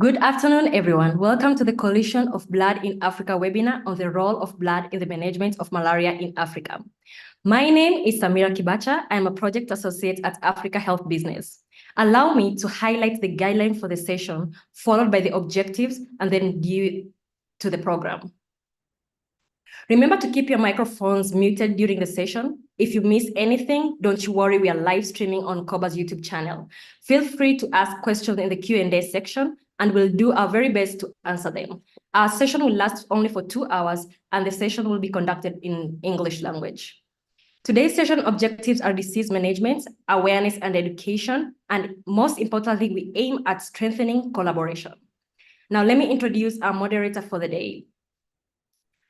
Good afternoon, everyone. Welcome to the Coalition of Blood in Africa webinar on the role of blood in the management of malaria in Africa. My name is Samira Kibacha. I'm a project associate at Africa Health Business. Allow me to highlight the guideline for the session, followed by the objectives, and then due to the program. Remember to keep your microphones muted during the session. If you miss anything, don't you worry, we are live streaming on COBA's YouTube channel. Feel free to ask questions in the Q&A section, and we'll do our very best to answer them. Our session will last only for 2 hours, and the session will be conducted in English language. Today's session objectives are disease management, awareness and education, and most importantly, we aim at strengthening collaboration. Now, let me introduce our moderator for the day.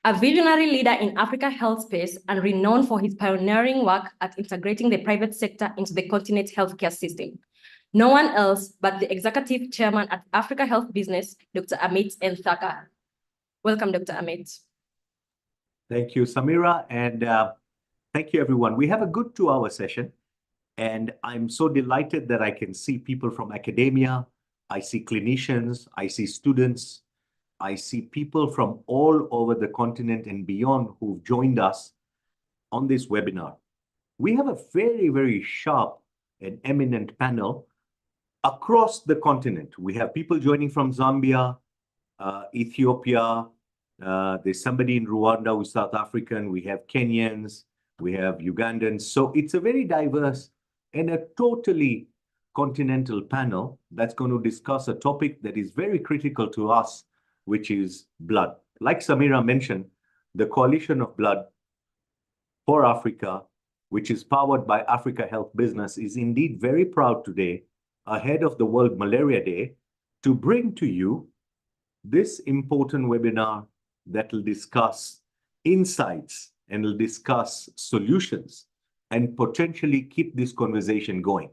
A visionary leader in Africa health space and renowned for his pioneering work at integrating the private sector into the continent's healthcare system. No one else but the executive chairman at Africa Health Business, Dr. Amit Nthaka. Welcome, Dr. Amit. Thank you, Samira, and thank you, everyone. We have a good 2-hour session, and I'm so delighted that I can see people from academia, I see clinicians, I see students, I see people from all over the continent and beyond who've joined us on this webinar. We have a very, very sharp and eminent panel across the continent. We have people joining from Zambia, Ethiopia, there's somebody in Rwanda who's South African, we have Kenyans, we have Ugandans. So it's a very diverse and a totally continental panel that's going to discuss a topic that is very critical to us, which is blood. Like Samira mentioned, the Coalition of Blood for Africa, which is powered by Africa Health Business, is indeed very proud today, ahead of the World Malaria Day, to bring to you this important webinar that will discuss insights and will discuss solutions and potentially keep this conversation going.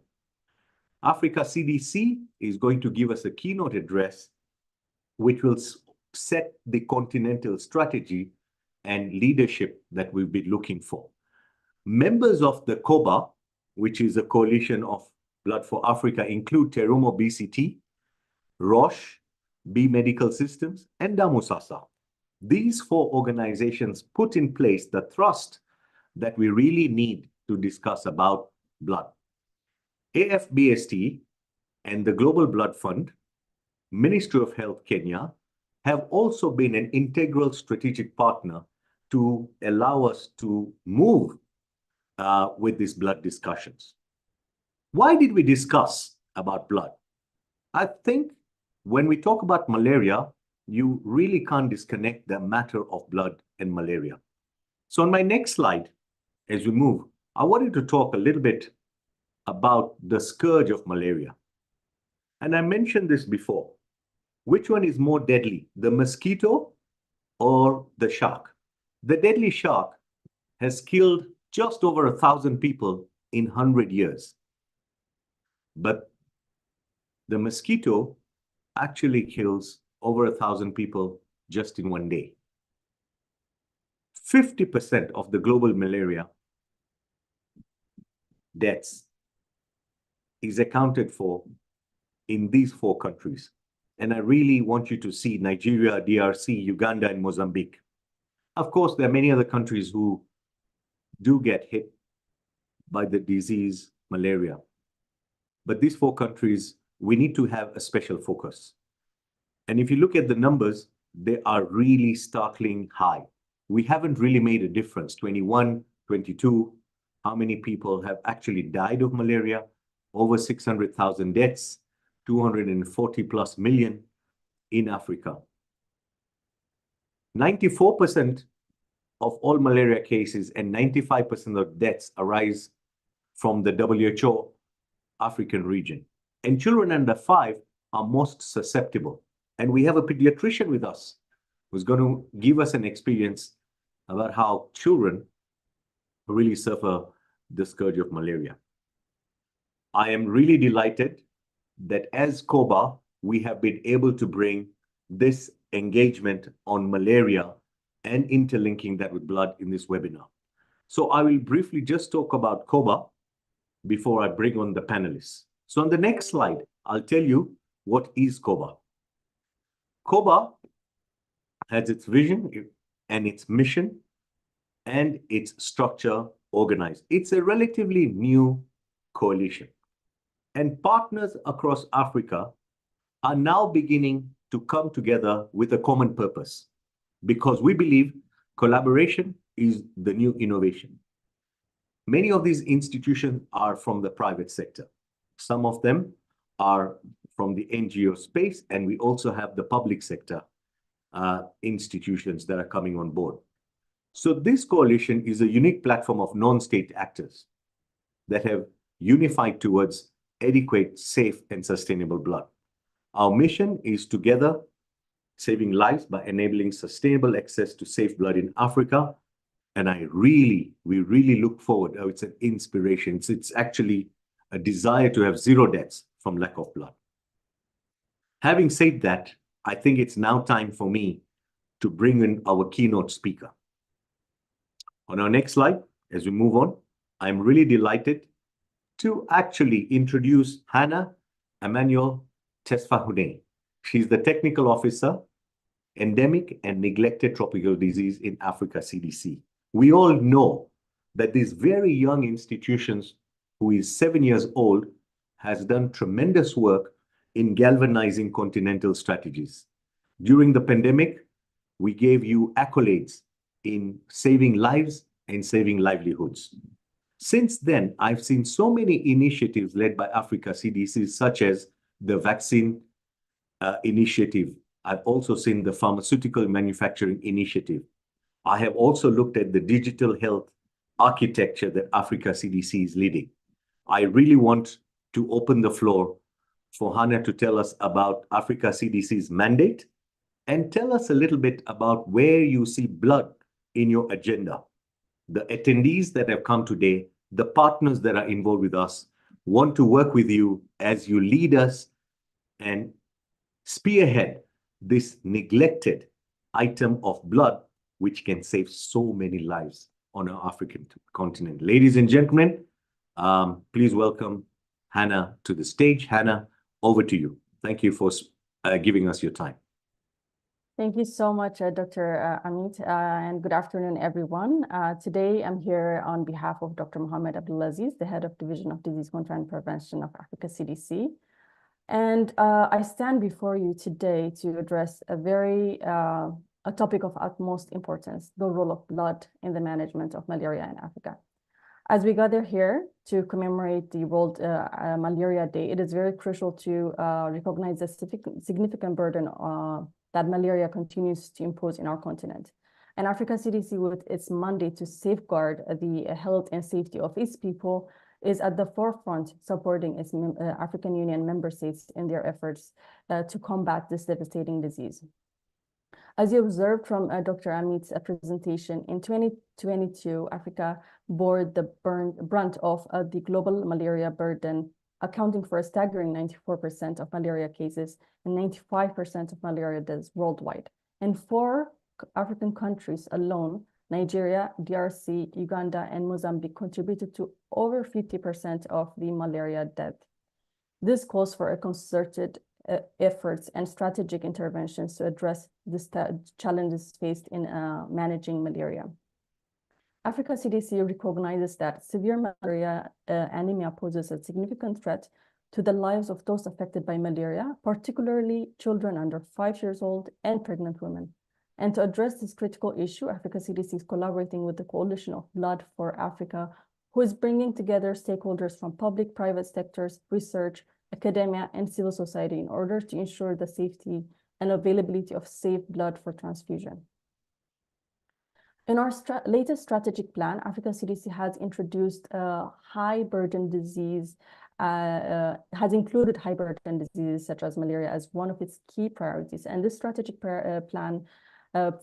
Africa CDC is going to give us a keynote address which will set the continental strategy and leadership that we've been looking for. Members of the COBA, which is a coalition of Blood for Africa, include Terumo BCT, Roche, B Medical Systems, and Damusasa. These 4 organizations put in place the thrust that we really need to discuss about blood. AFBST and the Global Blood Fund, Ministry of Health Kenya, have also been an integral strategic partner to allow us to move with these blood discussions. Why did we discuss about blood? I think when we talk about malaria, you really can't disconnect the matter of blood and malaria. So on my next slide, as we move, I wanted to talk a little bit about the scourge of malaria. And I mentioned this before. Which one is more deadly, the mosquito or the shark? The deadly shark has killed just over 1,000 people in 100 years. But the mosquito actually kills over 1,000 people just in one day. 50% of the global malaria deaths is accounted for in these 4 countries. And I really want you to see Nigeria, DRC, Uganda, and Mozambique. Of course, there are many other countries who do get hit by the disease malaria. But these 4 countries, we need to have a special focus. And if you look at the numbers, they are really startling high. We haven't really made a difference. 21, 22, how many people have actually died of malaria? Over 600,000 deaths. 240 plus million in Africa. 94% of all malaria cases and 95% of deaths arise from the WHO African region. And children under 5 are most susceptible. And we have a pediatrician with us who's going to give us an experience about how children really suffer the scourge of malaria. I am really delighted that as COBA, we have been able to bring this engagement on malaria and interlinking that with blood in this webinar. So I will briefly just talk about COBA before I bring on the panelists. So on the next slide, I'll tell you what is COBA. COBA has its vision and its mission and its structure organized. It's a relatively new coalition. And partners across Africa are now beginning to come together with a common purpose because we believe collaboration is the new innovation. Many of these institutions are from the private sector. Some of them are from the NGO space, and we also have the public sector institutions that are coming on board. So this coalition is a unique platform of non-state actors that have unified towards adequate, safe, and sustainable blood. Our mission is together saving lives by enabling sustainable access to safe blood in Africa. And we really look forward. Oh, it's an inspiration. It's actually a desire to have zero deaths from lack of blood. Having said that, I think it's now time for me to bring in our keynote speaker. On our next slide, as we move on, I'm really delighted to actually introduce Hannah Emmanuel Tesfahune. She's the Technical Officer, Endemic and Neglected Tropical Disease in Africa, CDC. We all know that this very young institution, who is 7 years old, has done tremendous work in galvanizing continental strategies. During the pandemic, we gave you accolades in saving lives and saving livelihoods. Since then, I've seen so many initiatives led by Africa CDC, such as the vaccine initiative. I've also seen the pharmaceutical manufacturing initiative. I have also looked at the digital health architecture that Africa CDC is leading. I really want to open the floor for Hannah to tell us about Africa CDC's mandate and tell us a little bit about where you see blood in your agenda. The attendees that have come today, the partners that are involved with us, want to work with you as you lead us and spearhead this neglected item of blood, which can save so many lives on our African continent. Ladies and gentlemen, please welcome Hannah to the stage. Hannah, over to you. Thank you for giving us your time. Thank you so much, Dr. Amit, and good afternoon, everyone. Today, I'm here on behalf of Dr. Mohammed Abdulaziz, the Head of Division of Disease Control and Prevention of Africa CDC. And I stand before you today to address a topic of utmost importance, the role of blood in the management of malaria in Africa. As we gather here to commemorate the World Malaria Day, it is very crucial to recognize the significant burden that malaria continues to impose in our continent. And Africa CDC, with its mandate to safeguard the health and safety of its people, is at the forefront supporting its African Union member states in their efforts to combat this devastating disease. As you observed from Dr. Amit's presentation, in 2022, Africa bore the brunt of the global malaria burden, accounting for a staggering 94% of malaria cases and 95% of malaria deaths worldwide. And 4 African countries alone, Nigeria, DRC, Uganda, and Mozambique, contributed to over 50% of the malaria death. This calls for a concerted efforts and strategic interventions to address the challenges faced in managing malaria. Africa CDC recognizes that severe malaria anemia poses a significant threat to the lives of those affected by malaria, particularly children under 5 years old and pregnant women. And to address this critical issue, Africa CDC is collaborating with the Coalition of Blood for Africa, who is bringing together stakeholders from public, private sectors, research, academia, and civil society in order to ensure the safety and availability of safe blood for transfusion. In our latest strategic plan, Africa CDC has introduced high burden disease, has included high burden diseases such as malaria as one of its key priorities. And this strategic plan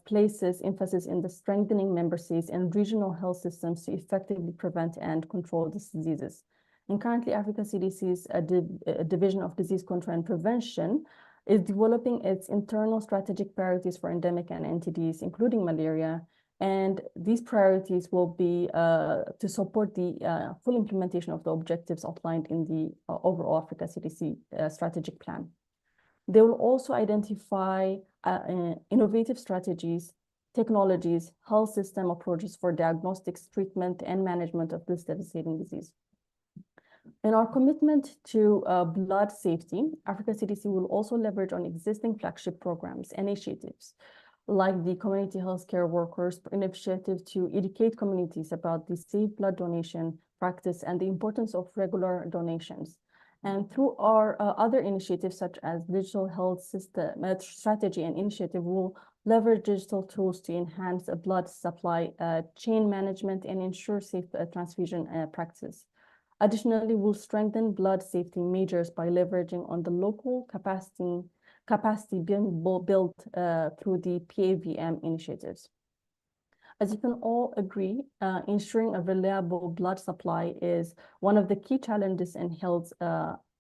places emphasis in the strengthening member states and regional health systems to effectively prevent and control these diseases. And currently, Africa CDC's Division of Disease Control and Prevention is developing its internal strategic priorities for endemic and NTDs, including malaria. And these priorities will be to support the full implementation of the objectives outlined in the overall Africa CDC strategic plan. They will also identify innovative strategies, technologies, health system approaches for diagnostics, treatment, and management of this devastating disease. In our commitment to blood safety, Africa CDC will also leverage on existing flagship programs and initiatives like the Community Healthcare Workers Initiative to educate communities about the safe blood donation practice and the importance of regular donations. And through our other initiatives, such as digital health system strategy and initiative, will leverage digital tools to enhance blood supply chain management and ensure safe transfusion practices. Additionally, we'll strengthen blood safety measures by leveraging on the local capacity being built through the PAVM initiatives. As you can all agree, ensuring a reliable blood supply is one of the key challenges in health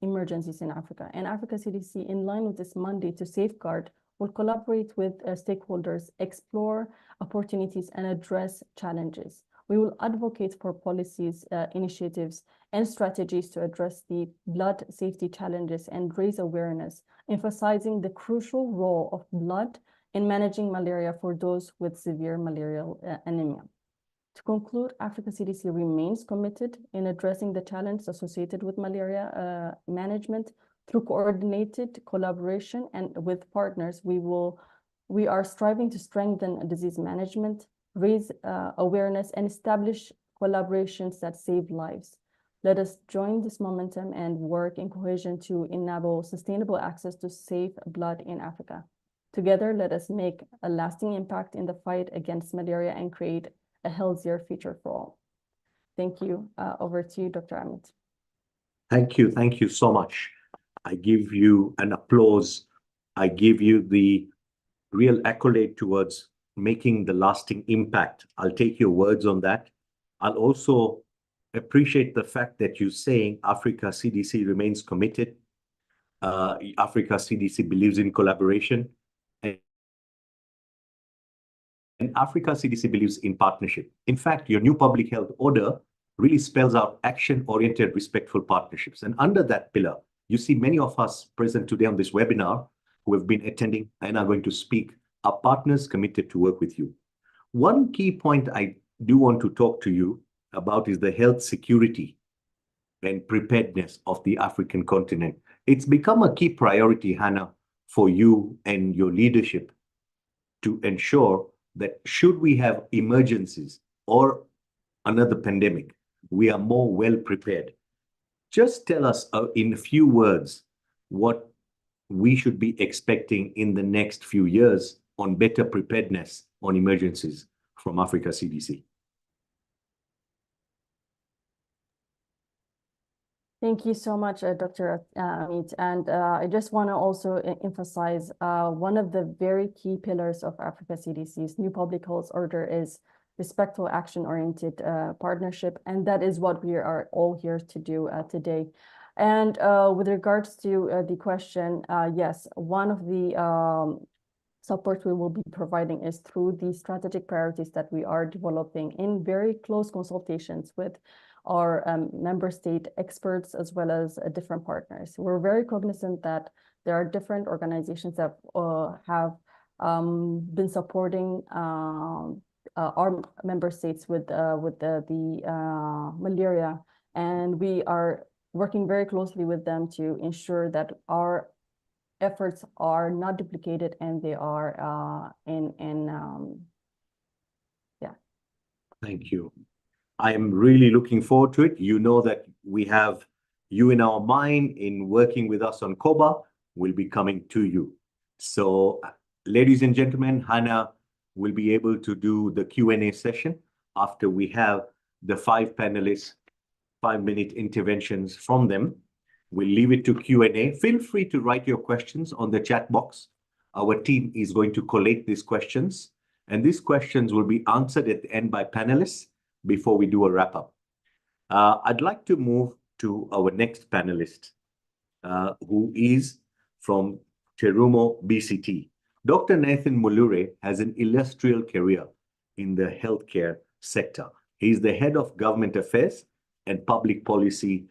emergencies in Africa. And Africa CDC, in line with this mandate to safeguard, will collaborate with stakeholders, explore opportunities, and address challenges. We will advocate for policies, initiatives, and strategies to address the blood safety challenges and raise awareness, emphasizing the crucial role of blood in managing malaria for those with severe malarial anemia. To conclude, Africa CDC remains committed in addressing the challenges associated with malaria management through coordinated collaboration, and with partners, we are striving to strengthen disease management, raise awareness, and establish collaborations that save lives. Let us join this momentum and work in cohesion to enable sustainable access to safe blood in Africa. Together, let us make a lasting impact in the fight against malaria and create a healthier future for all. Thank you. Over to you, Dr. Amit. Thank you. Thank you so much. I give you an applause. I give you the real accolade towards making the lasting impact. I'll take your words on that. I'll also appreciate the fact that you're saying Africa CDC remains committed. Africa CDC believes in collaboration. And Africa CDC believes in partnership. In fact, your new public health order really spells out action-oriented, respectful partnerships. And under that pillar, you see many of us present today on this webinar who have been attending and are going to speak, are partners committed to work with you. One key point I do want to talk to you about is the health security and preparedness of the African continent. It's become a key priority, Hannah, for you and your leadership to ensure that should we have emergencies or another pandemic, we are more well prepared. Just tell us in a few words what we should be expecting in the next few years on better preparedness on emergencies from Africa CDC. Thank you so much, Dr. Amit. And I just want to also emphasize one of the very key pillars of Africa CDC's new public health order is respectful, action-oriented partnership. And that is what we are all here to do today. And with regards to the question, yes, one of the support we will be providing is through the strategic priorities that we are developing in very close consultations with our member state experts as well as different partners. We're very cognizant that there are different organizations that have been supporting our member states with the malaria, and we are working very closely with them to ensure that our efforts are not duplicated and they are yeah. Thank you. I am really looking forward to it. You know that we have you in our mind in working with us on COBA. We'll be coming to you. So, ladies and gentlemen, Hannah will be able to do the Q&A session after we have the 5 panelists, 5-minute interventions from them. We'll leave it to Q&A. Feel free to write your questions on the chat box. Our team is going to collate these questions, and these questions will be answered at the end by panelists before we do a wrap-up. I'd like to move to our next panelist, who is from Terumo, BCT. Dr. Nathan Mulure has an illustrious career in the healthcare sector. He's the head of government affairs and public policy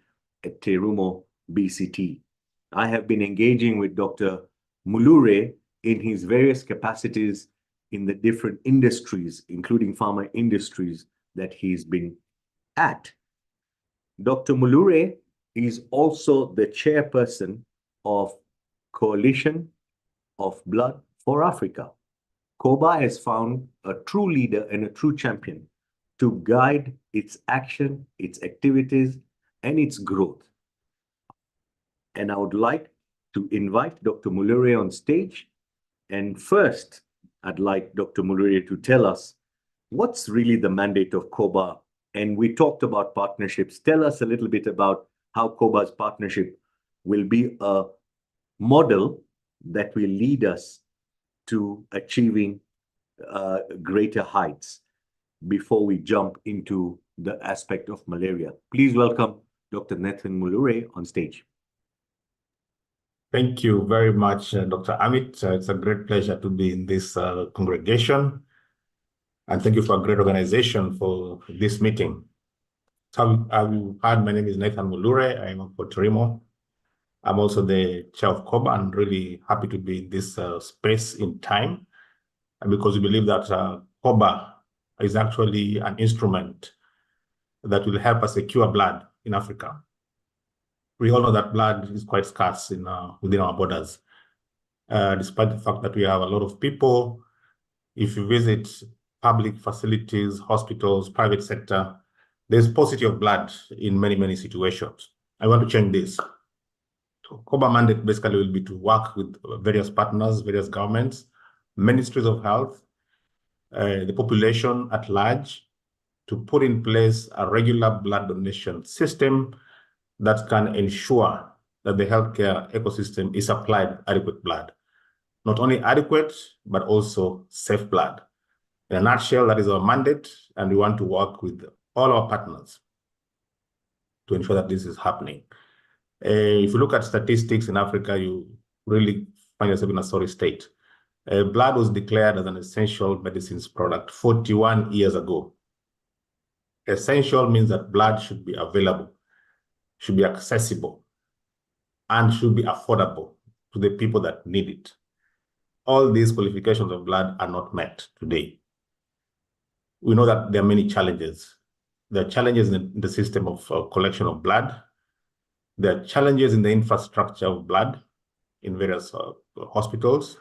at Terumo, BCT. I have been engaging with Dr. Mulure in his various capacities in the different industries, including pharma industries that he's been at. Dr. Mulure is also the chairperson of Coalition of Blood for Africa. COBA has found a true leader and a true champion to guide its action, its activities, and its growth. And I would like to invite Dr. Mulure on stage. And first, I'd like Dr. Mulure to tell us what's really the mandate of COBA. And we talked about partnerships. Tell us a little bit about how COBA's partnership will be a model that will lead us to achieving greater heights before we jump into the aspect of malaria. Please welcome Dr. Nathan Mulure on stage. Thank you very much, Dr. Amit. It's a great pleasure to be in this congregation. And thank you for a great organization for this meeting. So I've heard my name is Nathan Mulure. I'm a Puerto Rico. I'm also the chair of COBA and really happy to be in this space in time. And because we believe that COBA is actually an instrument that will help us secure blood in Africa. We all know that blood is quite scarce within our borders, despite the fact that we have a lot of people. If you visit public facilities, hospitals, private sector, there's paucity of blood in many, many situations. I want to change this. So COBA mandate basically will be to work with various partners, various governments, ministries of health, the population at large, to put in place a regular blood donation system that can ensure that the healthcare ecosystem is supplied adequate blood. Not only adequate, but also safe blood. In a nutshell, that is our mandate, and we want to work with all our partners to ensure that this is happening. If you look at statistics in Africa, you really find yourself in a sorry state. Blood was declared as an essential medicines product 41 years ago. Essential means that blood should be available, should be accessible, and should be affordable to the people that need it. All these qualifications of blood are not met today. We know that there are many challenges. There are challenges in the system of collection of blood. There are challenges in the infrastructure of blood in various hospitals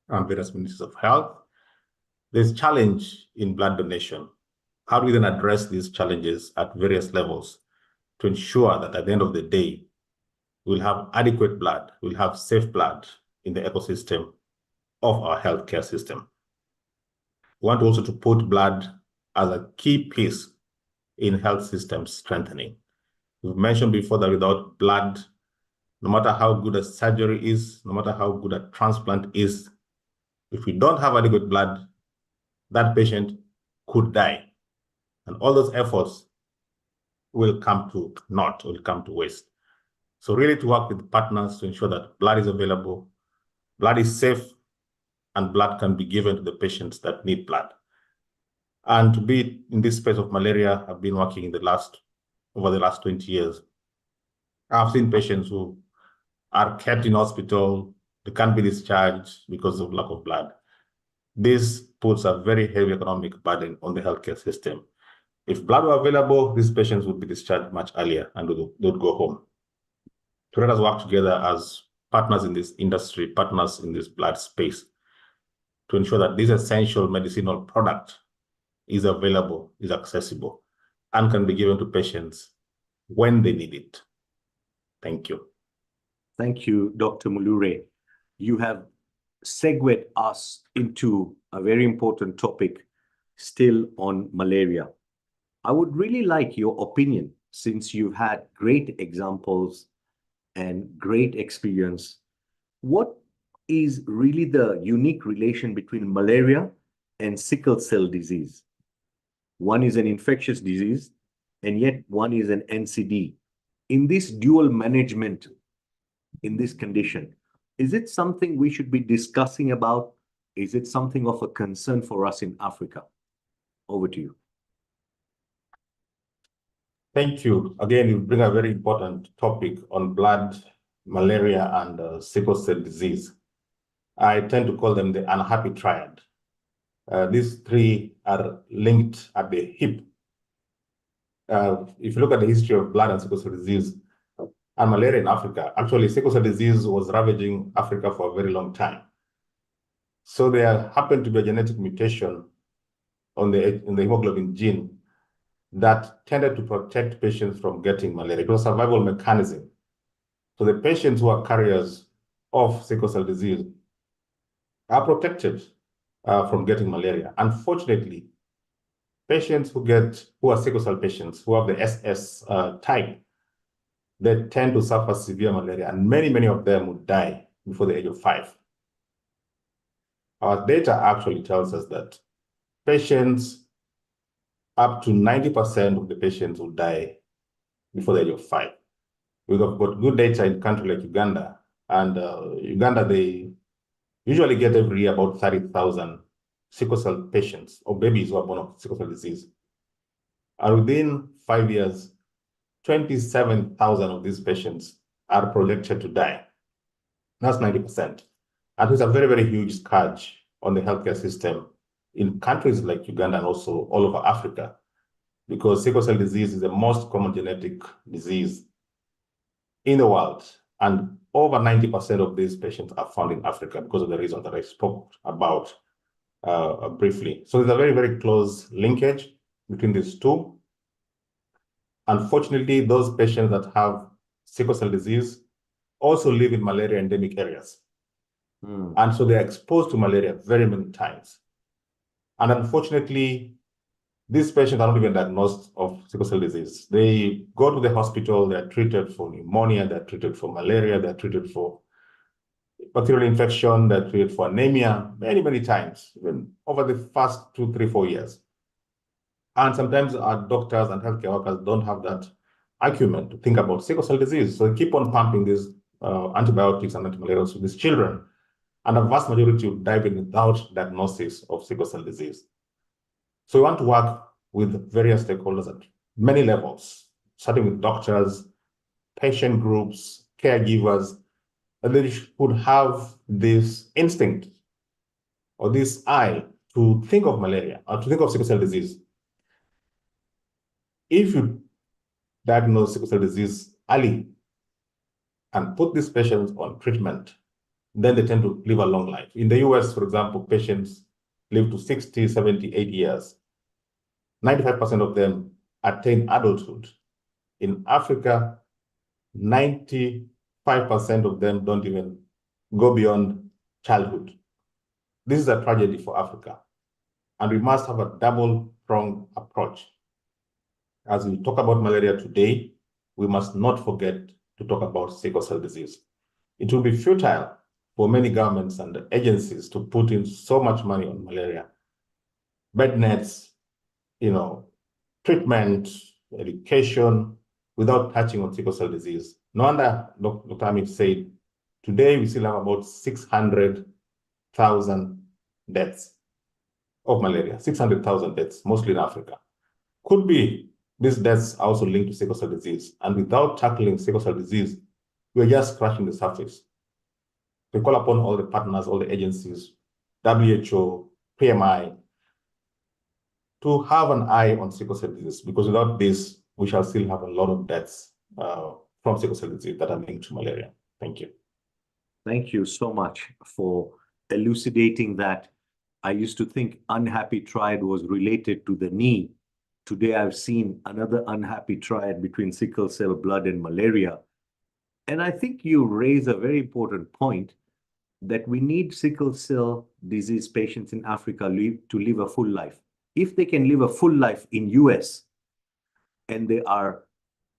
and various ministries of health. There's challenge in blood donation. How do we then address these challenges at various levels to ensure that at the end of the day, we'll have adequate blood, we'll have safe blood in the ecosystem of our healthcare system? We want also to put blood as a key piece in health systems strengthening. We've mentioned before that without blood, no matter how good a surgery is, no matter how good a transplant is, if we don't have adequate blood, that patient could die. And all those efforts will come to naught, will come to waste. So really to work with partners to ensure that blood is available, blood is safe, and blood can be given to the patients that need blood. And to be in this space of malaria, I've been working over the last 20 years. I've seen patients who are kept in hospital, they can't be discharged because of lack of blood. This puts a very heavy economic burden on the healthcare system. If blood were available, these patients would be discharged much earlier and they would go home. So let us work together as partners in this industry, partners in this blood space, to ensure that this essential medicinal product is available, is accessible, and can be given to patients when they need it. Thank you. Thank you, Dr. Mulure. You have segued us into a very important topic still on malaria. I would really like your opinion, since you've had great examples and great experience. What is really the unique relation between malaria and sickle cell disease? One is an infectious disease, and yet one is an NCD. In this dual management, in this condition, is it something we should be discussing about? Is it something of a concern for us in Africa? Over to you. Thank you. Again, you bring a very important topic on blood, malaria, and sickle cell disease. I tend to call them the unhappy triad. These three are linked at the hip. If you look at the history of blood and sickle cell disease and malaria in Africa, actually sickle cell disease was ravaging Africa for a very long time. So there happened to be a genetic mutation in the hemoglobin gene that tended to protect patients from getting malaria. It was a survival mechanism. So the patients who are carriers of sickle cell disease are protected from getting malaria. Unfortunately, patients who are sickle cell patients who have the SS type, they tend to suffer severe malaria, and many of them would die before the age of 5. Our data actually tells us that patients, up to 90% of the patients will die before the age of 5. We've got good data in a country like Uganda, and Uganda, they usually get every year about 30,000 sickle cell patients or babies who are born of sickle cell disease. And within 5 years, 27,000 of these patients are projected to die. That's 90%. And it's a very huge scourge on the healthcare system in countries like Uganda and also all over Africa, because sickle cell disease is the most common genetic disease in the world. And over 90% of these patients are found in Africa because of the reasons that I spoke about briefly. So there's a very close linkage between these two. Unfortunately, those patients that have sickle cell disease also live in malaria endemic areas. And so they're exposed to malaria very many times. And unfortunately, these patients are not even diagnosed of sickle cell disease. They go to the hospital, they're treated for pneumonia, they're treated for malaria, they're treated for bacterial infection, they're treated for anemia many times, even over the first 2, 3, 4 years. And sometimes our doctors and healthcare workers don't have that acumen to think about sickle cell disease. So they keep on pumping these antibiotics and antimalarials to these children. And a vast majority will die without diagnosis of sickle cell disease. So we want to work with various stakeholders at many levels, starting with doctors, patient groups, caregivers, and they should have this instinct or this eye to think of malaria or to think of sickle cell disease. If you diagnose sickle cell disease early and put these patients on treatment, then they tend to live a long life. In the US, for example, patients live to 60, 70, 80 years. 95% of them attain adulthood. In Africa, 95% of them don't even go beyond childhood. This is a tragedy for Africa, and we must have a double-pronged approach. As we talk about malaria today, we must not forget to talk about sickle cell disease. It will be futile for many governments and agencies to put in so much money on malaria, bed nets, treatment, education, without touching on sickle cell disease. No wonder Dr. Amit said, today we still have about 600,000 deaths of malaria, 600,000 deaths, mostly in Africa. Could be these deaths are also linked to sickle cell disease. And without tackling sickle cell disease, we're just scratching the surface. We call upon all the partners, all the agencies, WHO, PMI, to have an eye on sickle cell disease, because without this, we shall still have a lot of deaths from sickle cell disease that are linked to malaria. Thank you. Thank you so much for elucidating that. I used to think unhappy triad was related to the knee. Today, I've seen another unhappy triad between sickle cell, blood, and malaria. And I think you raise a very important point that we need sickle cell disease patients in Africa to live a full life. If they can live a full life in US, and there are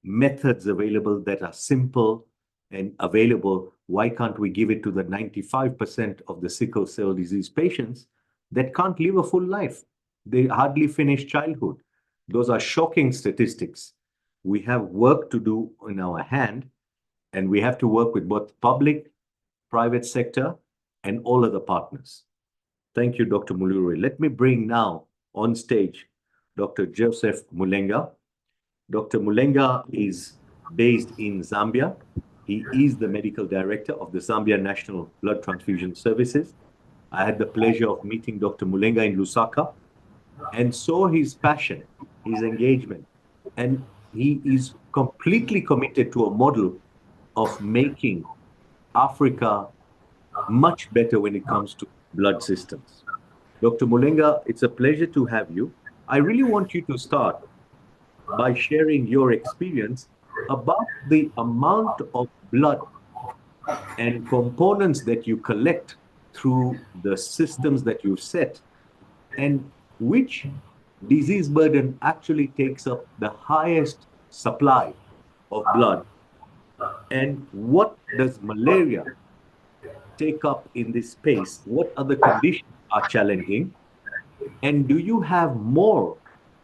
methods available that are simple and available, why can't we give it to the 95% of the sickle cell disease patients that can't live a full life? They hardly finish childhood. Those are shocking statistics. We have work to do in our hand, and we have to work with both public, private sector, and all other partners. Thank you, Dr. Muluri. Let me bring now on stage Dr. Joseph Mulenga. Dr. Mulenga is based in Zambia. He is the medical director of the Zambia National Blood Transfusion Services. I had the pleasure of meeting Dr. Mulenga in Lusaka and saw his passion, his engagement, and he is completely committed to a model of making Africa much better when it comes to blood systems. Dr. Mulenga, it's a pleasure to have you. I really want you to start by sharing your experience about the amount of blood and components that you collect through the systems that you've set, and which disease burden actually takes up the highest supply of blood, and what does malaria take up in this space? What other conditions are challenging? And do you have more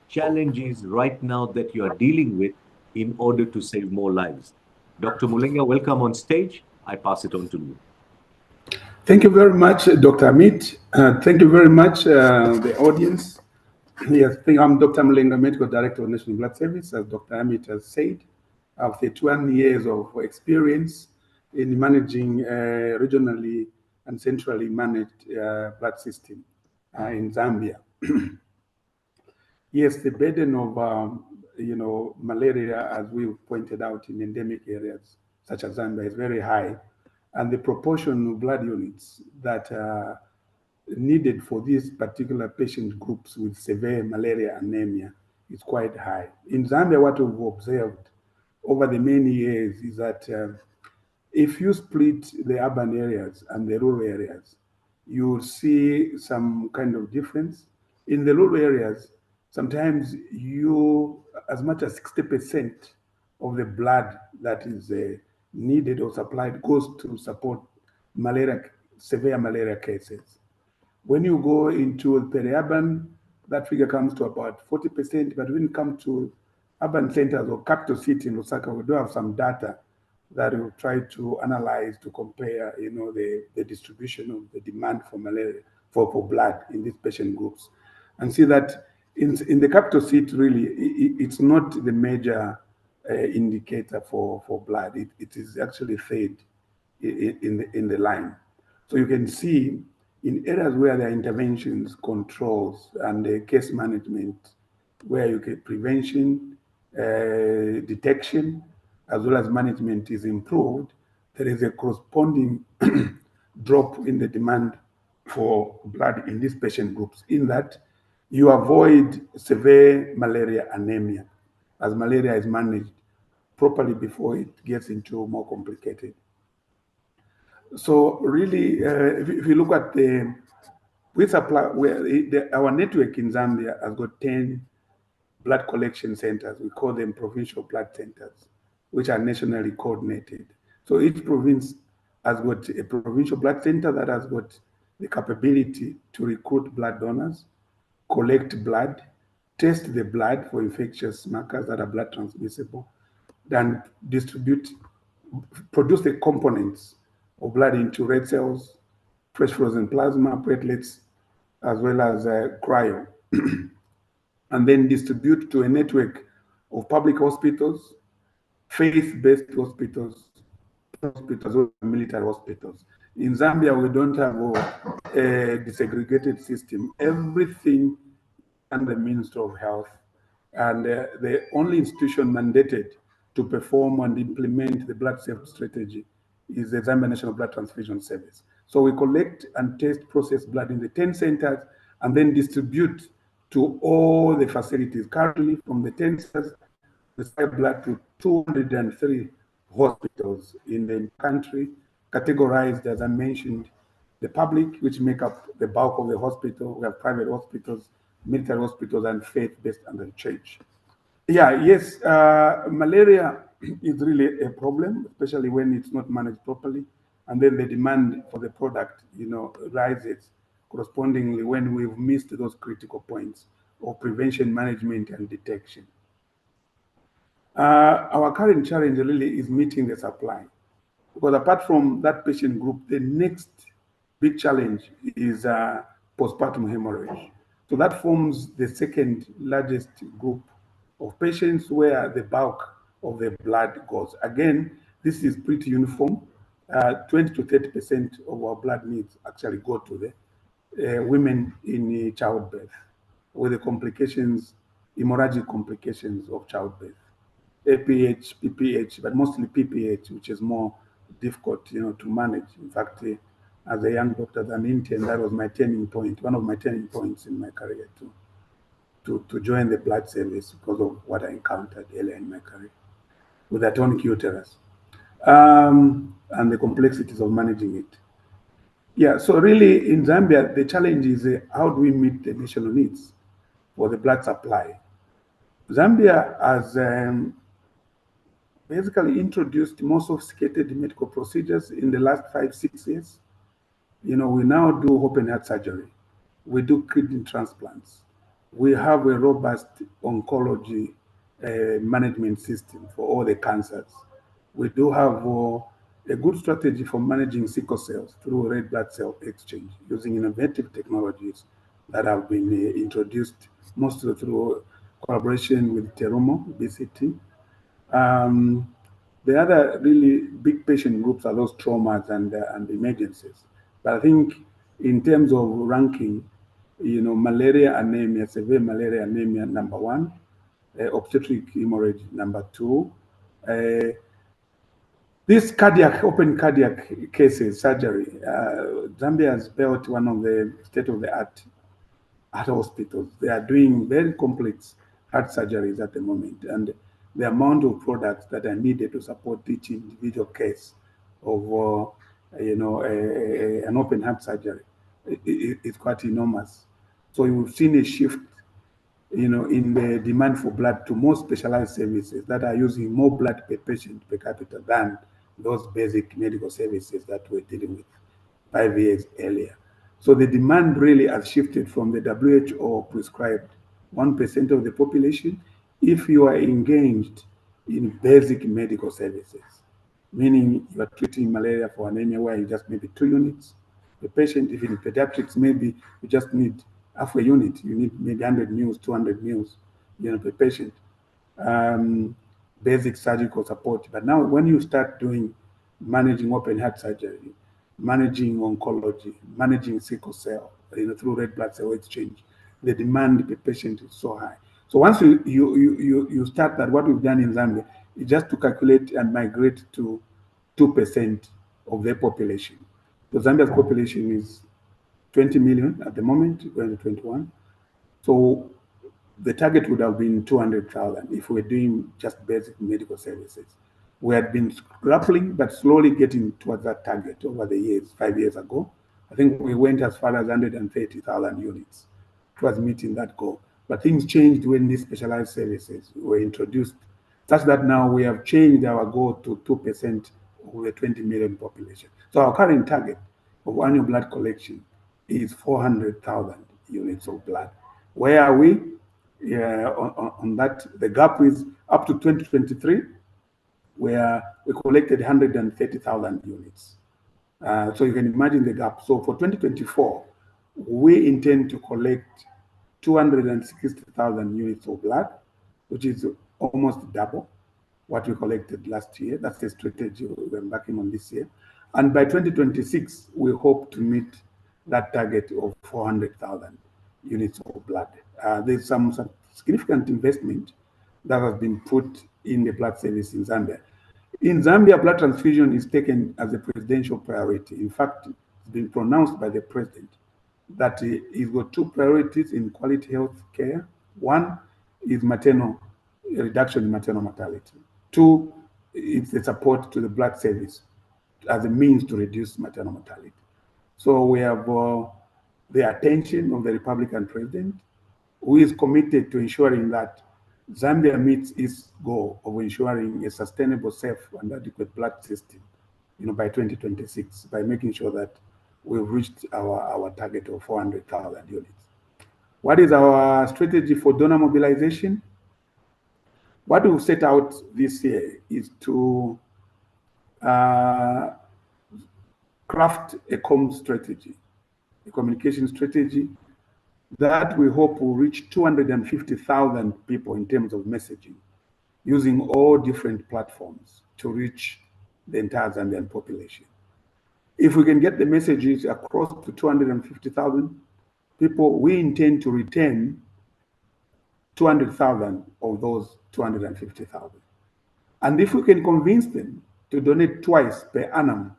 challenges right now that you are dealing with in order to save more lives? Dr. Mulenga, welcome on stage. I pass it on to you. Thank you very much, Dr. Amit. Thank you very much, the audience. Yes, I'm Dr. Mulenga, Medical Director of National Blood Service, as Dr. Amit has said. I have 31 years of experience in managing regionally and centrally managed blood system in Zambia. Yes, the burden of malaria, as we pointed out in endemic areas such as Zambia, is very high, and the proportion of blood units that are needed for these particular patient groups with severe malaria anemia is quite high. In Zambia, what we've observed over the many years is that if you split the urban areas and the rural areas, you will see some kind of difference. In the rural areas, sometimes as much as 60% of the blood that is needed or supplied goes to support severe malaria cases. When you go into peri-urban, that figure comes to about 40%, but when it comes to urban centers or capital city in Lusaka, we do have some data that we'll try to analyze to compare, the distribution of the demand for malaria, for blood in these patient groups, and see that in the capital city, really, it's not the major indicator for blood. It is actually third in the line. So you can see in areas where there are interventions, controls, and case management, where you get prevention, detection, as well as management is improved, there is a corresponding drop in the demand for blood in these patient groups, in that you avoid severe malaria anemia, as malaria is managed properly before it gets into more complicated. So really, if you look at our network in Zambia has got 10 blood collection centers. We call them provincial blood centers, which are nationally coordinated. So each province has got a provincial blood center that has got the capability to recruit blood donors, collect blood, test the blood for infectious markers that are blood transmissible, then produce the components of blood into red cells, fresh frozen plasma, platelets, as well as cryo, and then distribute to a network of public hospitals, faith-based hospitals, military hospitals. In Zambia, we don't have a disaggregated system. Everything under the Ministry of Health, and the only institution mandated to perform and implement the blood safety strategy is the Zambia National Blood Transfusion Service. So we collect and test processed blood in the 10 centers and then distribute to all the facilities. Currently, from the 10 centers, we supply blood to 203 hospitals in the country, categorized, as I mentioned, the public, which make up the bulk of the hospital. We have private hospitals, military hospitals, and faith-based under the church. Yes, malaria is really a problem, especially when it's not managed properly. And then the demand for the product, rises correspondingly when we've missed those critical points of prevention, management, and detection. Our current challenge really is meeting the supply, because apart from that patient group, the next big challenge is postpartum hemorrhage. So that forms the second largest group of patients where the bulk of the blood goes. Again, this is pretty uniform. 20 to 30% of our blood needs actually go to the women in childbirth with the complications, hemorrhagic complications of childbirth. APH, PPH, but mostly PPH, which is more difficult, to manage. In fact, as a young doctor, as an intern, that was my turning point, one of my turning points in my career to join the blood service because of what I encountered earlier in my career with atonic uterus and the complexities of managing it. Yeah, so really in Zambia, the challenge is how do we meet the national needs for the blood supply? Zambia has basically introduced more sophisticated medical procedures in the last 5-6 years. We now do open heart surgery. We do kidney transplants. We have a robust oncology management system for all the cancers. We do have a good strategy for managing sickle cells through red blood cell exchange using innovative technologies that have been introduced mostly through collaboration with Terumo, BCT. The other really big patient groups are those traumas and emergencies. But I think in terms of ranking, malaria anemia, severe malaria anemia, number 1, obstetric hemorrhage, number 2. This open cardiac cases, surgery, Zambia has built one of the state-of-the-art heart hospitals. They are doing very complex heart surgeries at the moment, and the amount of products that are needed to support each individual case of an open heart surgery is quite enormous. So you've seen a shift in the demand for blood to more specialized services that are using more blood per patient per capita than those basic medical services that we're dealing with 5 years earlier. So the demand really has shifted from the WHO prescribed 1% of the population if you are engaged in basic medical services, meaning you are treating malaria for anemia where you just maybe 2 units. The patient, if in pediatrics, maybe you just need half a unit. You need maybe 100 mils, 200 mils, per patient. Basic surgical support. But now when you start doing managing open heart surgery, managing oncology, managing sickle cell, through red blood cell exchange, the demand per patient is so high. So once you start that, what we've done in Zambia is just to calculate and migrate to 2% of their population. So Zambia's population is 20 million at the moment, going to 21. So the target would have been 200,000 if we were doing just basic medical services. We had been grappling, but slowly getting towards that target over the years. 5 years ago, I think we went as far as 130,000 units towards meeting that goal. But things changed when these specialized services were introduced, such that now we have changed our goal to 2% of the 20 million population. So our current target of annual blood collection is 400,000 units of blood. Where are we? On that, the gap is up to 2023, where we collected 130,000 units. So you can imagine the gap. So for 2024, we intend to collect 260,000 units of blood, which is almost double what we collected last year. That's the strategy we're embarking on this year. And by 2026, we hope to meet that target of 400,000 units of blood. There's some significant investment that has been put in the blood service in Zambia. In Zambia, blood transfusion is taken as a presidential priority. In fact, it's been pronounced by the president that he's got 2 priorities in quality health care. 1 is reduction in maternal mortality. 2 is the support to the blood service as a means to reduce maternal mortality. So we have the attention of the Republican president, who is committed to ensuring that Zambia meets its goal of ensuring a sustainable, safe, and adequate blood system, by 2026, by making sure that we've reached our target of 400,000 units. What is our strategy for donor mobilization? What we've set out this year is to craft a strategy, a communication strategy that we hope will reach 250,000 people in terms of messaging, using all different platforms to reach the entire Zambian population. If we can get the messages across to 250,000 people, we intend to retain 200,000 of those 250,000. And if we can convince them to donate twice per annum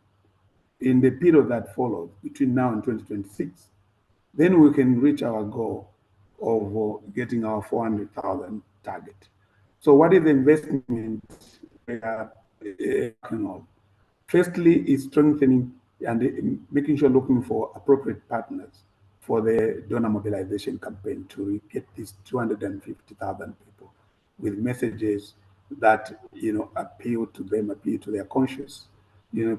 in the period that follows between now and 2026, then we can reach our goal of getting our 400,000 target. So what is the investment we are working on? Firstly, is strengthening and making sure looking for appropriate partners for the donor mobilization campaign to get these 250,000 people with messages that appeal to them, appeal to their conscience,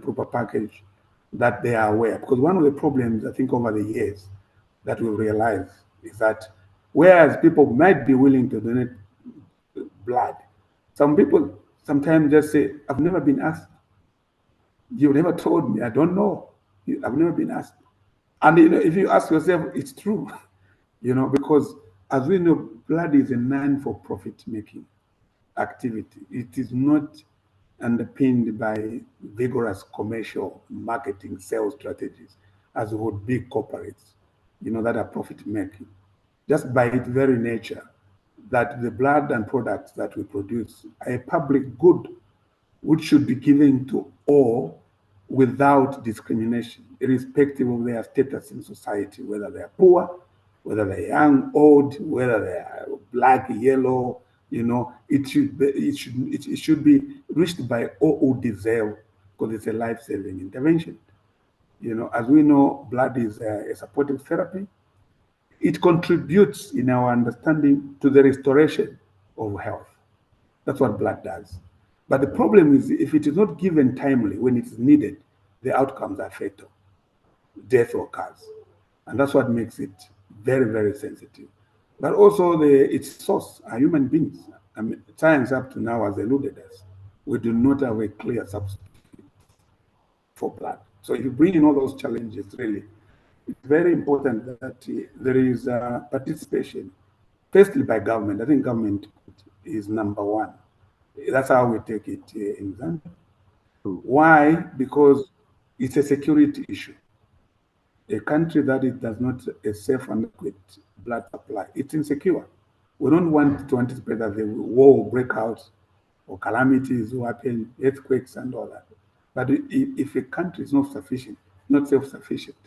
proper package that they are aware. Because one of the problems I think over the years that we realize is that whereas people might be willing to donate blood, some people sometimes just say, "I've never been asked. You never told me. I don't know. I've never been asked." And if you ask yourself, it's true, because as we know, blood is a non-for-profit making activity. It is not underpinned by vigorous commercial marketing sales strategies as would big corporates, that are profit making. Just by its very nature, that the blood and products that we produce are a public good which should be given to all without discrimination, irrespective of their status in society, whether they are poor, whether they're young, old, whether they are black, yellow. It should be reached by all who deserve, because it's a life-saving intervention. As we know, blood is a supportive therapy. It contributes, in our understanding, to the restoration of health. That's what blood does. But the problem is, if it is not given timely when it is needed, the outcomes are fatal. Death occurs. And that's what makes it very, very sensitive. But also its source are human beings. I mean, science up to now has eluded us. We do not have a clear substitute for blood. So if you bring in all those challenges, really, it's very important that there is participation, firstly by government. I think government is number one. That's how we take it in Zambia. Why? Because it's a security issue. A country that it does not a safe and adequate blood supply, it's insecure. We don't want to anticipate that the war will break out or calamities will happen, earthquakes and all that. But if a country is not sufficient, not self-sufficient,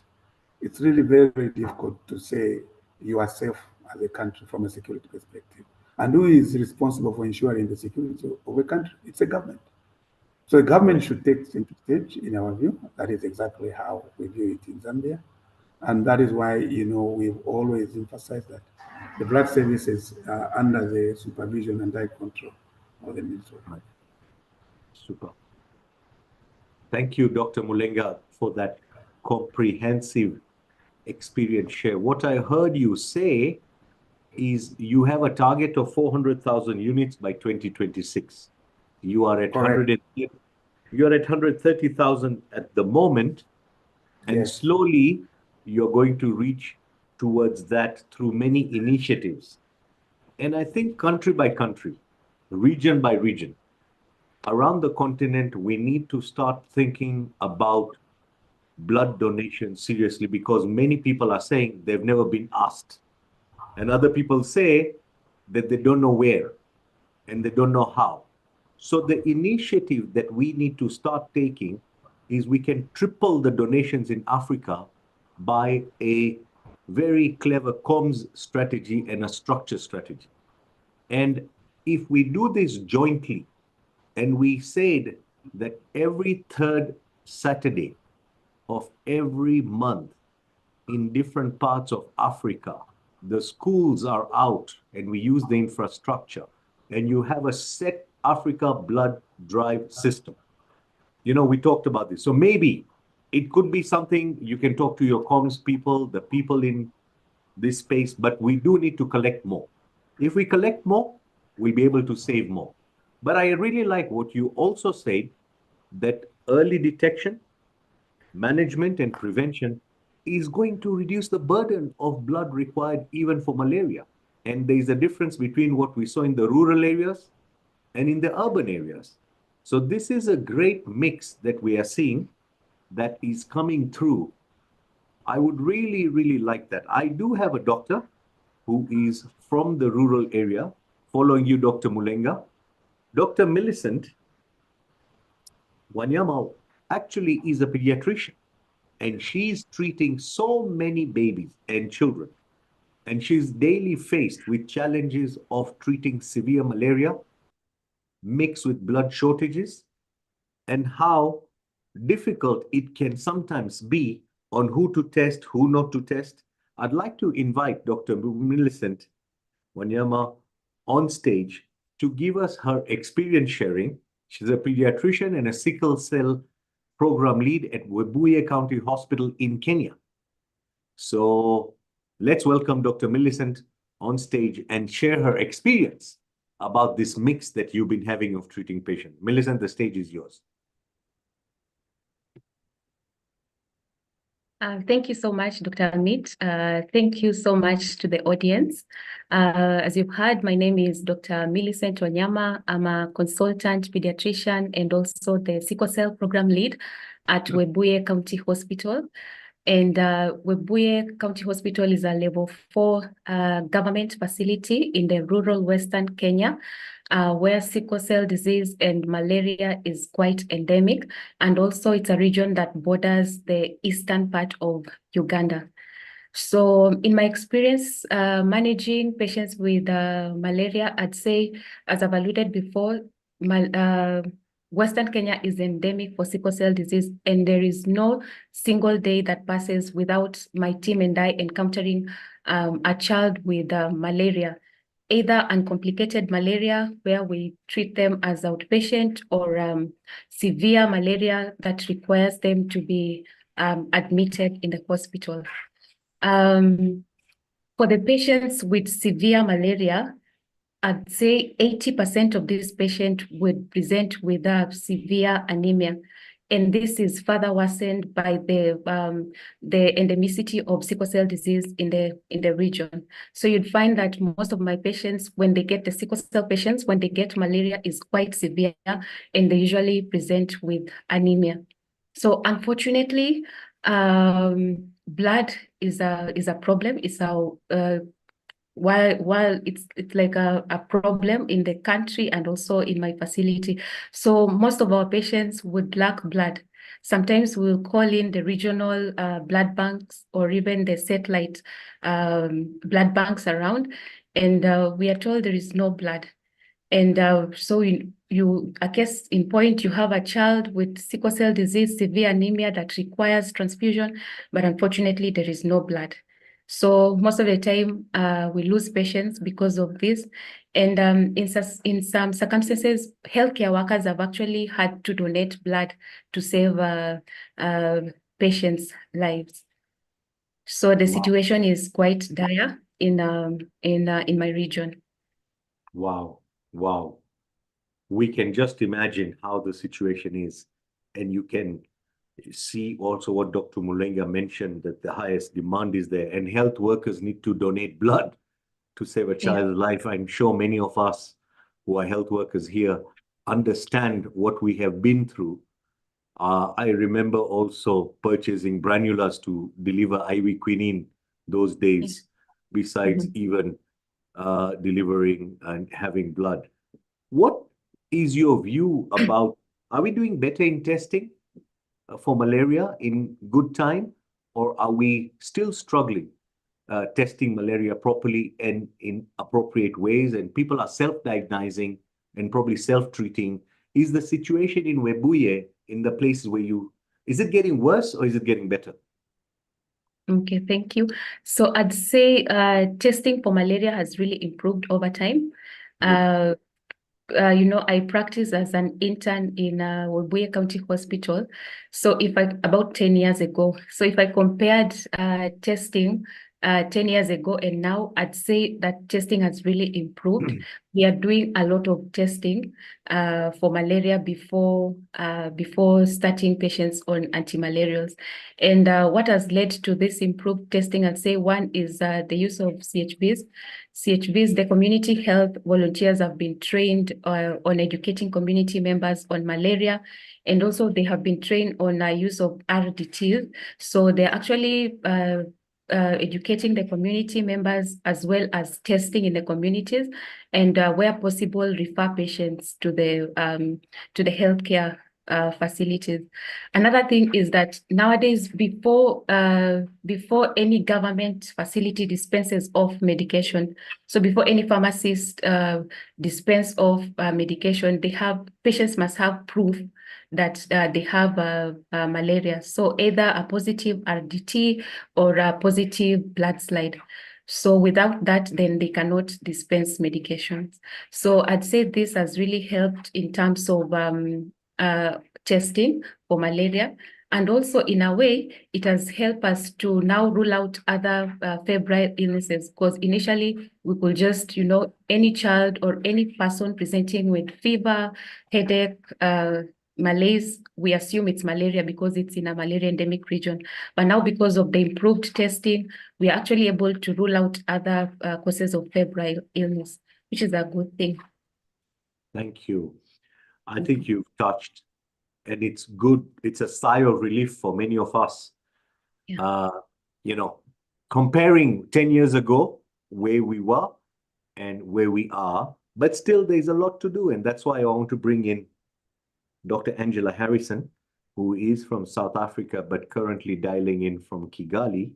it's really very, very difficult to say you are safe as a country from a security perspective. And who is responsible for ensuring the security of a country? It's a government. So the government should take center stage, in our view. That is exactly how we view it in Zambia. And that is why, we've always emphasized that the blood services are under the supervision and direct control of the Ministry of Health. Super. Thank you, Dr. Mulenga, for that comprehensive experience share. What I heard you say is you have a target of 400,000 units by 2026. You are at 130,000 at the moment, and Yes. slowly you're going to reach towards that through many initiatives. And I think country by country, region by region, around the continent, we need to start thinking about blood donation seriously, because many people are saying they've never been asked. And other people say that they don't know where and they don't know how. So the initiative that we need to start taking is we can triple the donations in Africa by a very clever comms strategy and a structure strategy. And if we do this jointly, and we said that every third Saturday of every month in different parts of Africa, the schools are out and we use the infrastructure, and you have a set Africa blood drive system. We talked about this. So maybe it could be something you can talk to your comms people, the people in this space, but we do need to collect more. If we collect more, we'll be able to save more. But I really like what you also said, that early detection, management and prevention is going to reduce the burden of blood required even for malaria. And there is a difference between what we saw in the rural areas and in the urban areas. So this is a great mix that we are seeing that is coming through. I would really, really like that. I do have a doctor who is from the rural area, following you, Dr. Mulenga. Dr. Millicent Wanyama actually is a pediatrician, and she's treating so many babies and children. And she's daily faced with challenges of treating severe malaria mixed with blood shortages, and how difficult it can sometimes be on who to test, who not to test. I'd like to invite Dr. Millicent Wanyama on stage to give us her experience sharing. She's a pediatrician and a sickle cell program lead at Webuye County Hospital in Kenya. So let's welcome Dr. Millicent on stage and share her experience about this mix that you've been having of treating patients. Millicent, the stage is yours. Thank you so much, Dr. Amit. Thank you so much to the audience. As you've heard, my name is Dr. Millicent Wanyama. I'm a consultant pediatrician and also the sickle cell program lead at Webuye County Hospital. And Webuye County Hospital is a level 4 government facility in the rural Western Kenya, where sickle cell disease and malaria is quite endemic. And also it's a region that borders the eastern part of Uganda. So in my experience managing patients with malaria, I'd say, as I've alluded before, Western Kenya is endemic for sickle cell disease, and there is no single day that passes without my team and I encountering a child with malaria, either uncomplicated malaria, where we treat them as outpatient, or severe malaria that requires them to be admitted in the hospital. For the patients with severe malaria, I'd say 80% of these patients would present with severe anemia. And this is further worsened by the endemicity of sickle cell disease in the region. So you'd find that most of my patients, when they get the sickle cell patients, when they get malaria, is quite severe, and they usually present with anemia. So unfortunately, blood is a problem. It's while it's like a problem in the country and also in my facility. So most of our patients would lack blood. Sometimes we'll call in the regional blood banks or even the satellite blood banks around, and we are told there is no blood. And so I guess in point, you have a child with sickle cell disease, severe anemia that requires transfusion, but unfortunately there is no blood. So most of the time we lose patients because of this. And in some circumstances, healthcare workers have actually had to donate blood to save patients' lives. So the situation is quite dire in my region. Wow. Wow. We can just imagine how the situation is. And you can see also what Dr. Mulenga mentioned, that the highest demand is there, and health workers need to donate blood to save a child's life. I'm sure many of us who are health workers here understand what we have been through. I remember also purchasing granulas to deliver IV quinine those days, besides even delivering and having blood. What is your view about, are we doing better in testing for malaria in good time, or are we still struggling testing malaria properly and in appropriate ways, and people are self-diagnosing and probably self-treating? Is the situation in Webuye, in the places where is it getting worse or is it getting better? Okay, thank you. So I'd say testing for malaria has really improved over time. I practice as an intern in Webuye County Hospital. So about 10 years ago, so if I compared testing 10 years ago and now, I'd say that testing has really improved. We are doing a lot of testing for malaria before starting patients on antimalarials. And what has led to this improved testing, I'd say one is the use of CHVs. CHVs, the community health volunteers have been trained on educating community members on malaria, and also they have been trained on use of RDTs. So they're actually educating the community members as well as testing in the communities, and where possible, refer patients to the healthcare facilities. Another thing is that nowadays, before any government facility dispenses of medication, so before any pharmacist dispense of medication, patients must have proof that they have malaria. So either a positive RDT or a positive blood slide. So without that, then they cannot dispense medications. So I'd say this has really helped in terms of testing for malaria. And also, in a way, it has helped us to now rule out other febrile illnesses, because initially we could just, any child or any person presenting with fever, headache, malaise, we assume it's malaria because it's in a malaria endemic region. But now, because of the improved testing, we are actually able to rule out other causes of febrile illness, which is a good thing. Thank you. I think you've touched, and it's good. It's a sigh of relief for many of us. Yeah. Comparing 10 years ago, where we were and where we are, but still there's a lot to do. And that's why I want to bring in Dr. Angela Harrison, who is from South Africa, but currently dialing in from Kigali.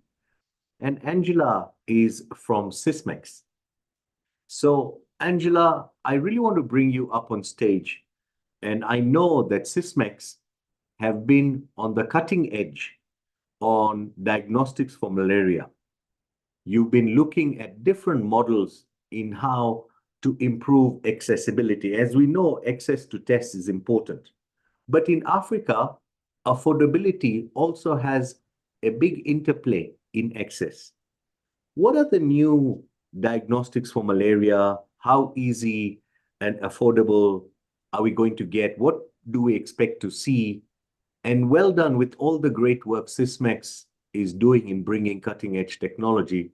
And Angela is from Sysmex. So Angela, I really want to bring you up on stage. And I know that Sysmex have been on the cutting edge on diagnostics for malaria. You've been looking at different models in how to improve accessibility. As we know, access to tests is important. But in Africa, affordability also has a big interplay in access. What are the new diagnostics for malaria? How easy and affordable are we going to get? What do we expect to see? And well done with all the great work Sysmex is doing in bringing cutting-edge technology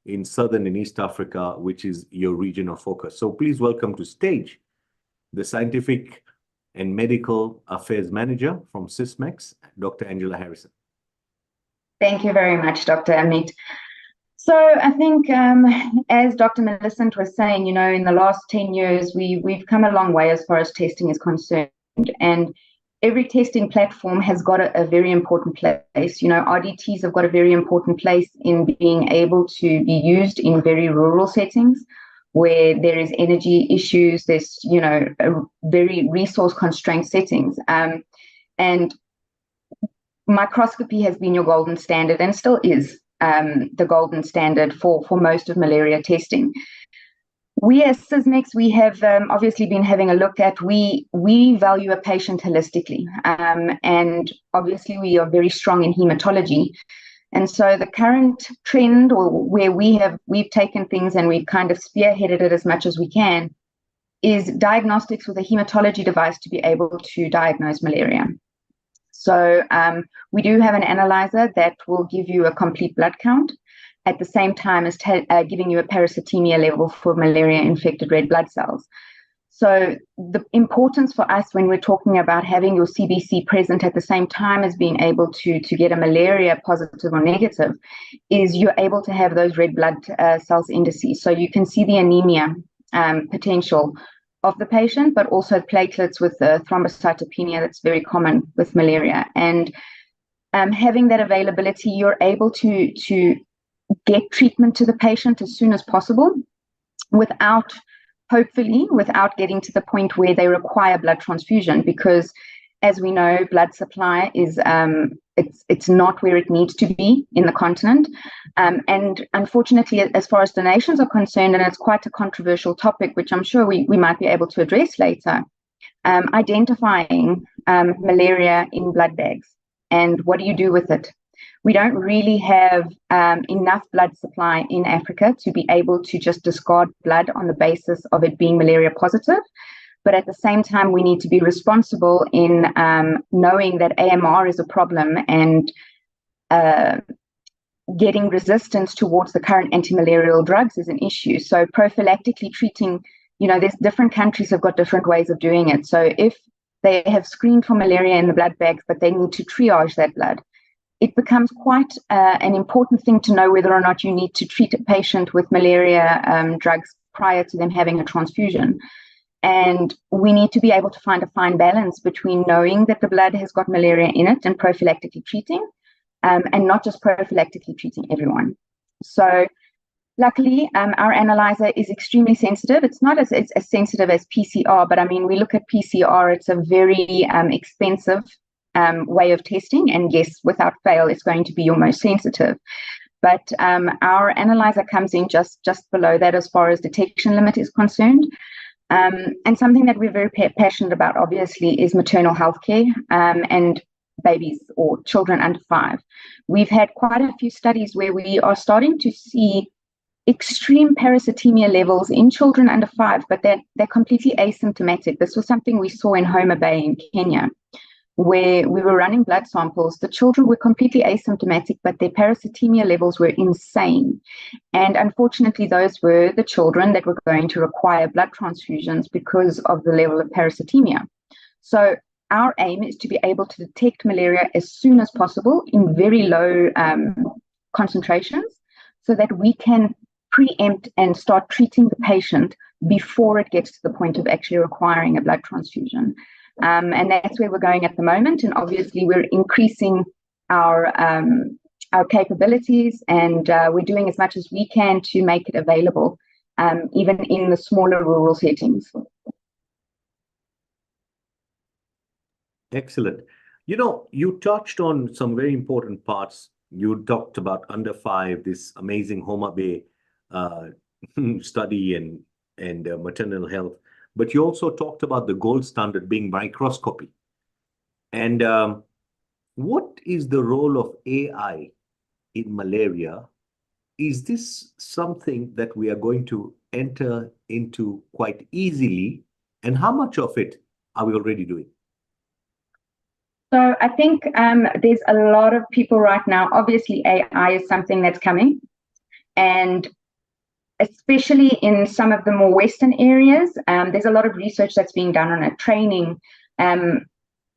in Southern and East Africa, which is your region of focus. So please welcome to stage the Scientific and Medical Affairs Manager from Sysmex, Dr. Angela Harrison. Thank you very much, Dr. Amit. So I think, as Dr. Millicent was saying, in the last 10 years, we've come a long way as far as testing is concerned. And every testing platform has got a very important place. RDTs have got a very important place in being able to be used in very rural settings where there is energy issues, there's, very resource-constrained settings. And microscopy has been your golden standard and still is the golden standard for most of malaria testing. We as Sysmex, we have obviously been having a look at, we value a patient holistically. And obviously we are very strong in hematology. And so the current trend, or where we've taken things and we've kind of spearheaded it as much as we can, is diagnostics with a hematology device to be able to diagnose malaria. So we do have an analyzer that will give you a complete blood count at the same time as giving you a parasitemia level for malaria-infected red blood cells. So the importance for us when we're talking about having your CBC present at the same time as being able to get a malaria positive or negative is you're able to have those red blood cells indices. So you can see the anemia potential of the patient, but also platelets with thrombocytopenia that's very common with malaria. And having that availability, you're able to get treatment to the patient as soon as possible hopefully without getting to the point where they require blood transfusion, because as we know, blood supply is it's not where it needs to be in the continent. And unfortunately, as far as donations are concerned, and it's quite a controversial topic, which I'm sure we might be able to address later, identifying malaria in blood bags and what do you do with it? We don't really have enough blood supply in Africa to be able to just discard blood on the basis of it being malaria positive. But at the same time, we need to be responsible in knowing that AMR is a problem and getting resistance towards the current anti-malarial drugs is an issue. So prophylactically treating, there's different countries have got different ways of doing it. So if they have screened for malaria in the blood bags, but they need to triage that blood, it becomes quite an important thing to know whether or not you need to treat a patient with malaria drugs prior to them having a transfusion. And we need to be able to find a fine balance between knowing that the blood has got malaria in it and prophylactically treating, and not just prophylactically treating everyone. So luckily, our analyzer is extremely sensitive. It's not as sensitive as PCR, but I mean, we look at PCR, it's a very expensive way of testing. And yes, without fail, it's going to be your most sensitive. But our analyzer comes in just below that as far as detection limit is concerned. And something that we're very passionate about, obviously, is maternal health care and babies or children under 5. We've had quite a few studies where we are starting to see extreme parasitemia levels in children under 5, but they're completely asymptomatic. This was something we saw in Homa Bay in Kenya, where we were running blood samples. The children were completely asymptomatic, but their parasitemia levels were insane. And unfortunately, those were the children that were going to require blood transfusions because of the level of parasitemia. So our aim is to be able to detect malaria as soon as possible in very low concentrations so that we can preempt and start treating the patient before it gets to the point of actually requiring a blood transfusion. And that's where we're going at the moment. And obviously, we're increasing our capabilities, and we're doing as much as we can to make it available, even in the smaller rural settings. Excellent. You touched on some very important parts. You talked about under 5, this amazing Homa Bay study and maternal health. But you also talked about the gold standard being microscopy. And what is the role of AI in malaria? Is this something that we are going to enter into quite easily? And how much of it are we already doing? So I think there's a lot of people right now. Obviously, AI is something that's coming. And especially in some of the more Western areas, there's a lot of research that's being done on it, training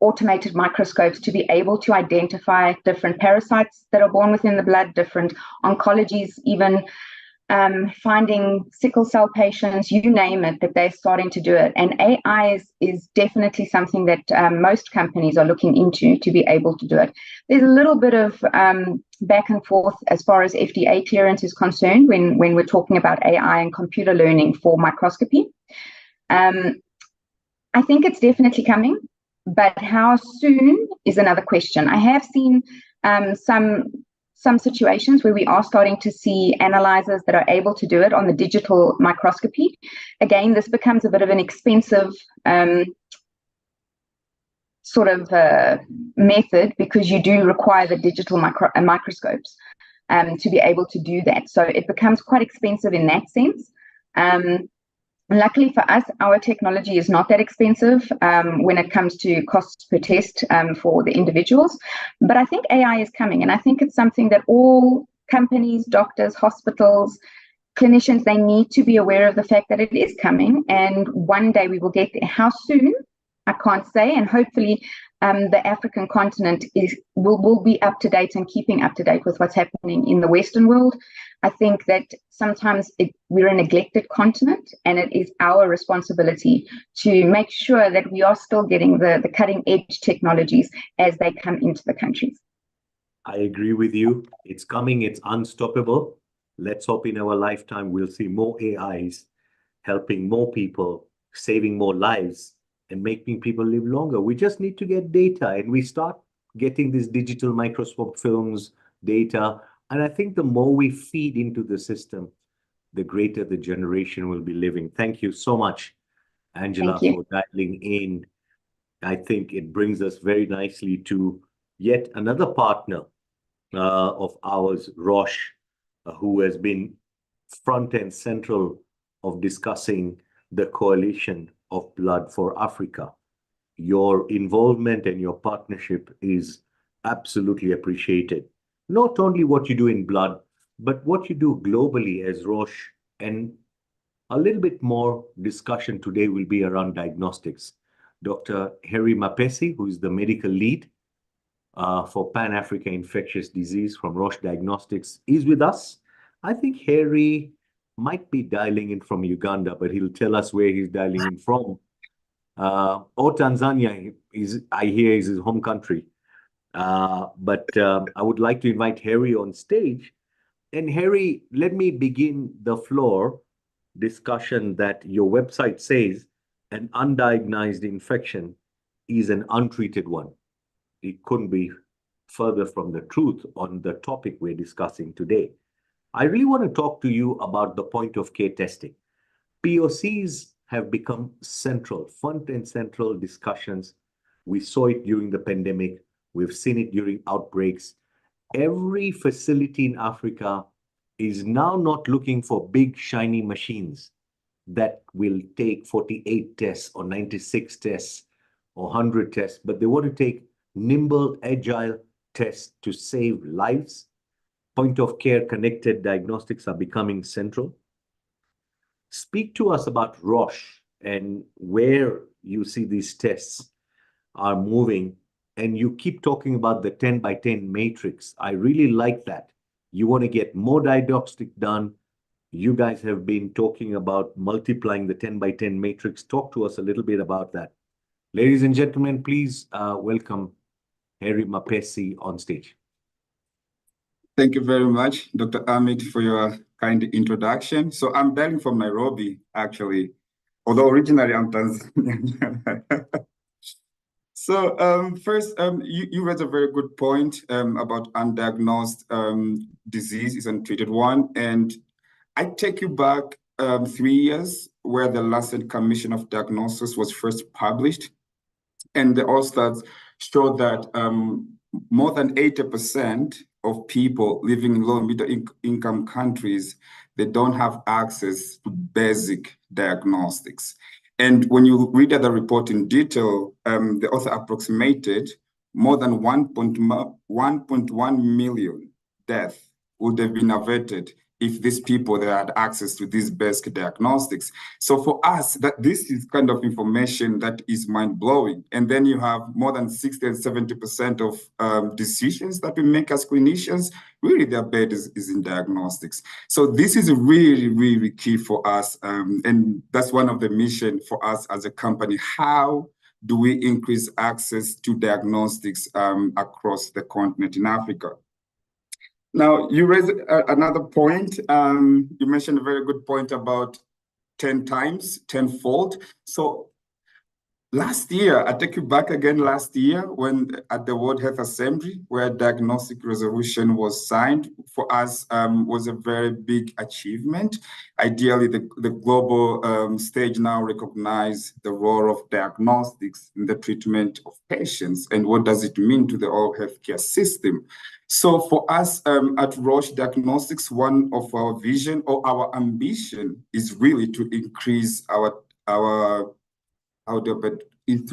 automated microscopes to be able to identify different parasites that are born within the blood, different oncologies, even finding sickle cell patients, you name it, that they're starting to do it. And AI is definitely something that most companies are looking into to be able to do it. There's a little bit of back and forth as far as FDA clearance is concerned when we're talking about AI and computer learning for microscopy. I think it's definitely coming, but how soon is another question. I have seen some situations where we are starting to see analyzers that are able to do it on the digital microscopy. Again, this becomes a bit of an expensive sort of method because you do require the digital microscopes to be able to do that. So it becomes quite expensive in that sense. Luckily for us, our technology is not that expensive when it comes to costs per test for the individuals. But I think AI is coming, and I think it's something that all companies, doctors, hospitals, clinicians, they need to be aware of the fact that it is coming, and one day we will get there. How soon? I can't say, and hopefully the African continent will be up to date and keeping up to date with what's happening in the Western world. I think that sometimes we're a neglected continent, and it is our responsibility to make sure that we are still getting the cutting edge technologies as they come into the countries. I agree with you. It's coming. It's unstoppable. Let's hope in our lifetime we'll see more AIs helping more people, saving more lives, and making people live longer. We just need to get data, and we start getting these digital microscope films, data. And I think the more we feed into the system, the greater the generation will be living. Thank you so much, Angela, for dialing in. I think it brings us very nicely to yet another partner of ours, Roche, who has been front and central of discussing the coalition of Blood for Africa. Your involvement and your partnership is absolutely appreciated. Not only what you do in blood, but what you do globally as Roche. And a little bit more discussion today will be around diagnostics. Dr. Harry Mapesi, who is the medical lead for Pan-Africa Infectious Disease from Roche Diagnostics, is with us. I think Harry might be dialing in from Uganda, but he'll tell us where he's dialing in from. Or Tanzania, I hear, is his home country. But I would like to invite Harry on stage. And Harry, let me begin the floor discussion that your website says an undiagnosed infection is an untreated one. It couldn't be further from the truth on the topic we're discussing today. I really want to talk to you about the point of care testing. POCs have become central, front and central discussions. We saw it during the pandemic. We've seen it during outbreaks. Every facility in Africa is now not looking for big, shiny machines that will take 48 tests or 96 tests or 100 tests, but they want to take nimble, agile tests to save lives. Point of care connected diagnostics are becoming central. Speak to us about Roche and where you see these tests are moving. And you keep talking about the 10 by 10 matrix. I really like that. You want to get more diagnostic done. You guys have been talking about multiplying the 10 by 10 matrix. Talk to us a little bit about that. Ladies and gentlemen, please welcome Harry Mapesi on stage. Thank you very much, Dr. Amit, for your kind introduction. So I'm dialing from Nairobi, actually, although originally I'm Tanzanian. So first, you raised a very good point about undiagnosed disease is untreated one. And I take you back 3 years where the Lancet Commission of Diagnosis was first published. And the Allstats showed that more than 80% of people living in low and middle income countries, they don't have access to basic diagnostics. And when you read the report in detail, the author approximated more than 1.1 million deaths would have been averted if these people they had access to these basic diagnostics. So for us, that this is kind of information that is mind-blowing. And then you have more than 60 and 70% of decisions that we make as clinicians, really their bed is in diagnostics. So this is really, really key for us. And that's one of the mission for us as a company. How do we increase access to diagnostics across the continent in Africa? Now, you raised another point. You mentioned a very good point about 10 times, tenfold. So last year, I take you back again last year when at the World Health Assembly, where diagnostic resolution was signed, for us was a very big achievement. Ideally, the global stage now recognize the role of diagnostics in the treatment of patients and what does it mean to the whole healthcare system. So for us at Roche Diagnostics, one of our vision or our ambition is really to increase to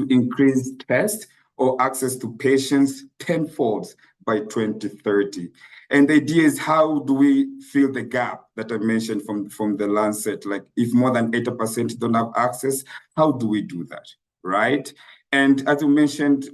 increase tests or access to patients tenfold by 2030. And the idea is how do we fill the gap that I mentioned from the Lancet? Like if more than 80% don't have access, how do we do that, right? And as you mentioned,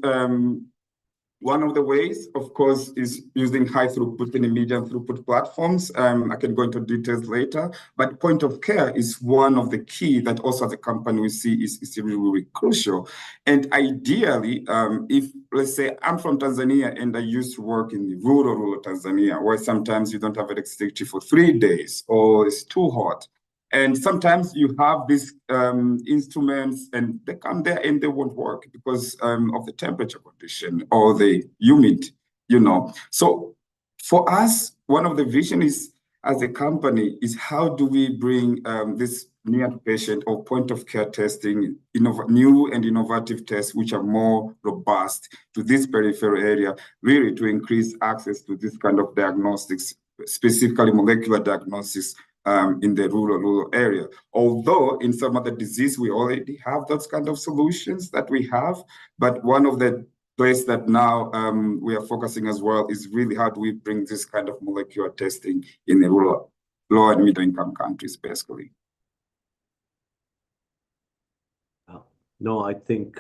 one of the ways, of course, is using high throughput and medium throughput platforms. I can go into details later, but point of care is one of the key that also as a company we see is really, really crucial. And ideally, if let's say I'm from Tanzania and I used to work in the rural Tanzania, where sometimes you don't have electricity for 3 days or it's too hot. And sometimes you have these instruments and they come there and they won't work because of the temperature condition or the humid, you know. So for us, one of the vision is as a company is how do we bring this near patient or point of care testing, new and innovative tests which are more robust to this peripheral area, really to increase access to this kind of diagnostics, specifically molecular diagnostics in the rural area. Although in some other disease, we already have those kind of solutions that we have, but one of the place that now we are focusing as well is really how do we bring this kind of molecular testing in the rural, low and middle income countries, basically. No, I think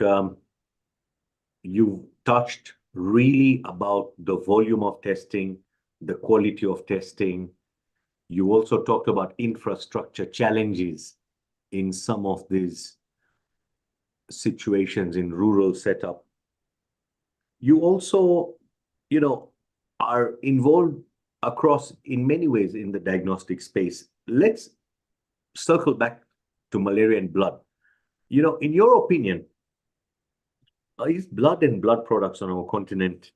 you touched really about the volume of testing, the quality of testing. You also talked about infrastructure challenges in some of these situations in rural setup. You also, are involved across in many ways in the diagnostic space. Let's circle back to malaria and blood. In your opinion, is blood and blood products on our continent,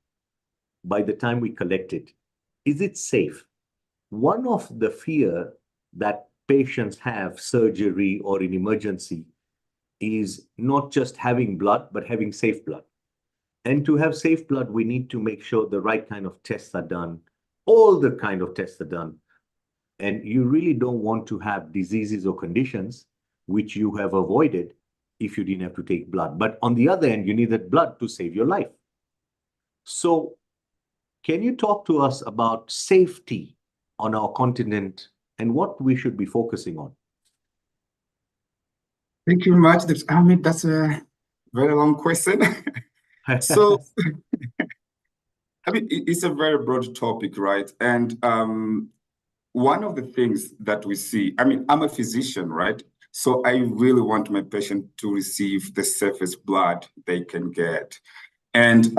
by the time we collect it, is it safe? One of the fear that patients have surgery or in emergency is not just having blood, but having safe blood. And to have safe blood, we need to make sure the right kind of tests are done, all the kind of tests are done. And you really don't want to have diseases or conditions which you have avoided if you didn't have to take blood. But on the other end, you needed blood to save your life. So can you talk to us about safety on our continent and what we should be focusing on? Thank you very much. Ahmed, that's a very long question. So, it's a very broad topic, right? And one of the things that we see, I'm a physician, right? So I really want my patient to receive the safest blood they can get. And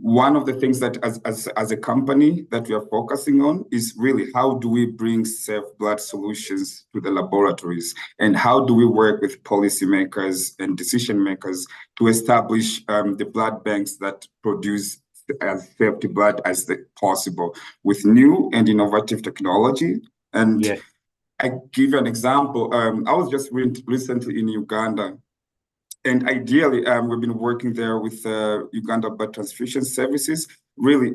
one of the things that as a company that we are focusing on is really how do we bring safe blood solutions to the laboratories, and how do we work with policymakers and decision makers to establish the blood banks that produce as safety blood as possible with new and innovative technology. And yeah. I give you an example. I was just recently in Uganda. And ideally, we've been working there with Uganda Blood Transfusion Services, really.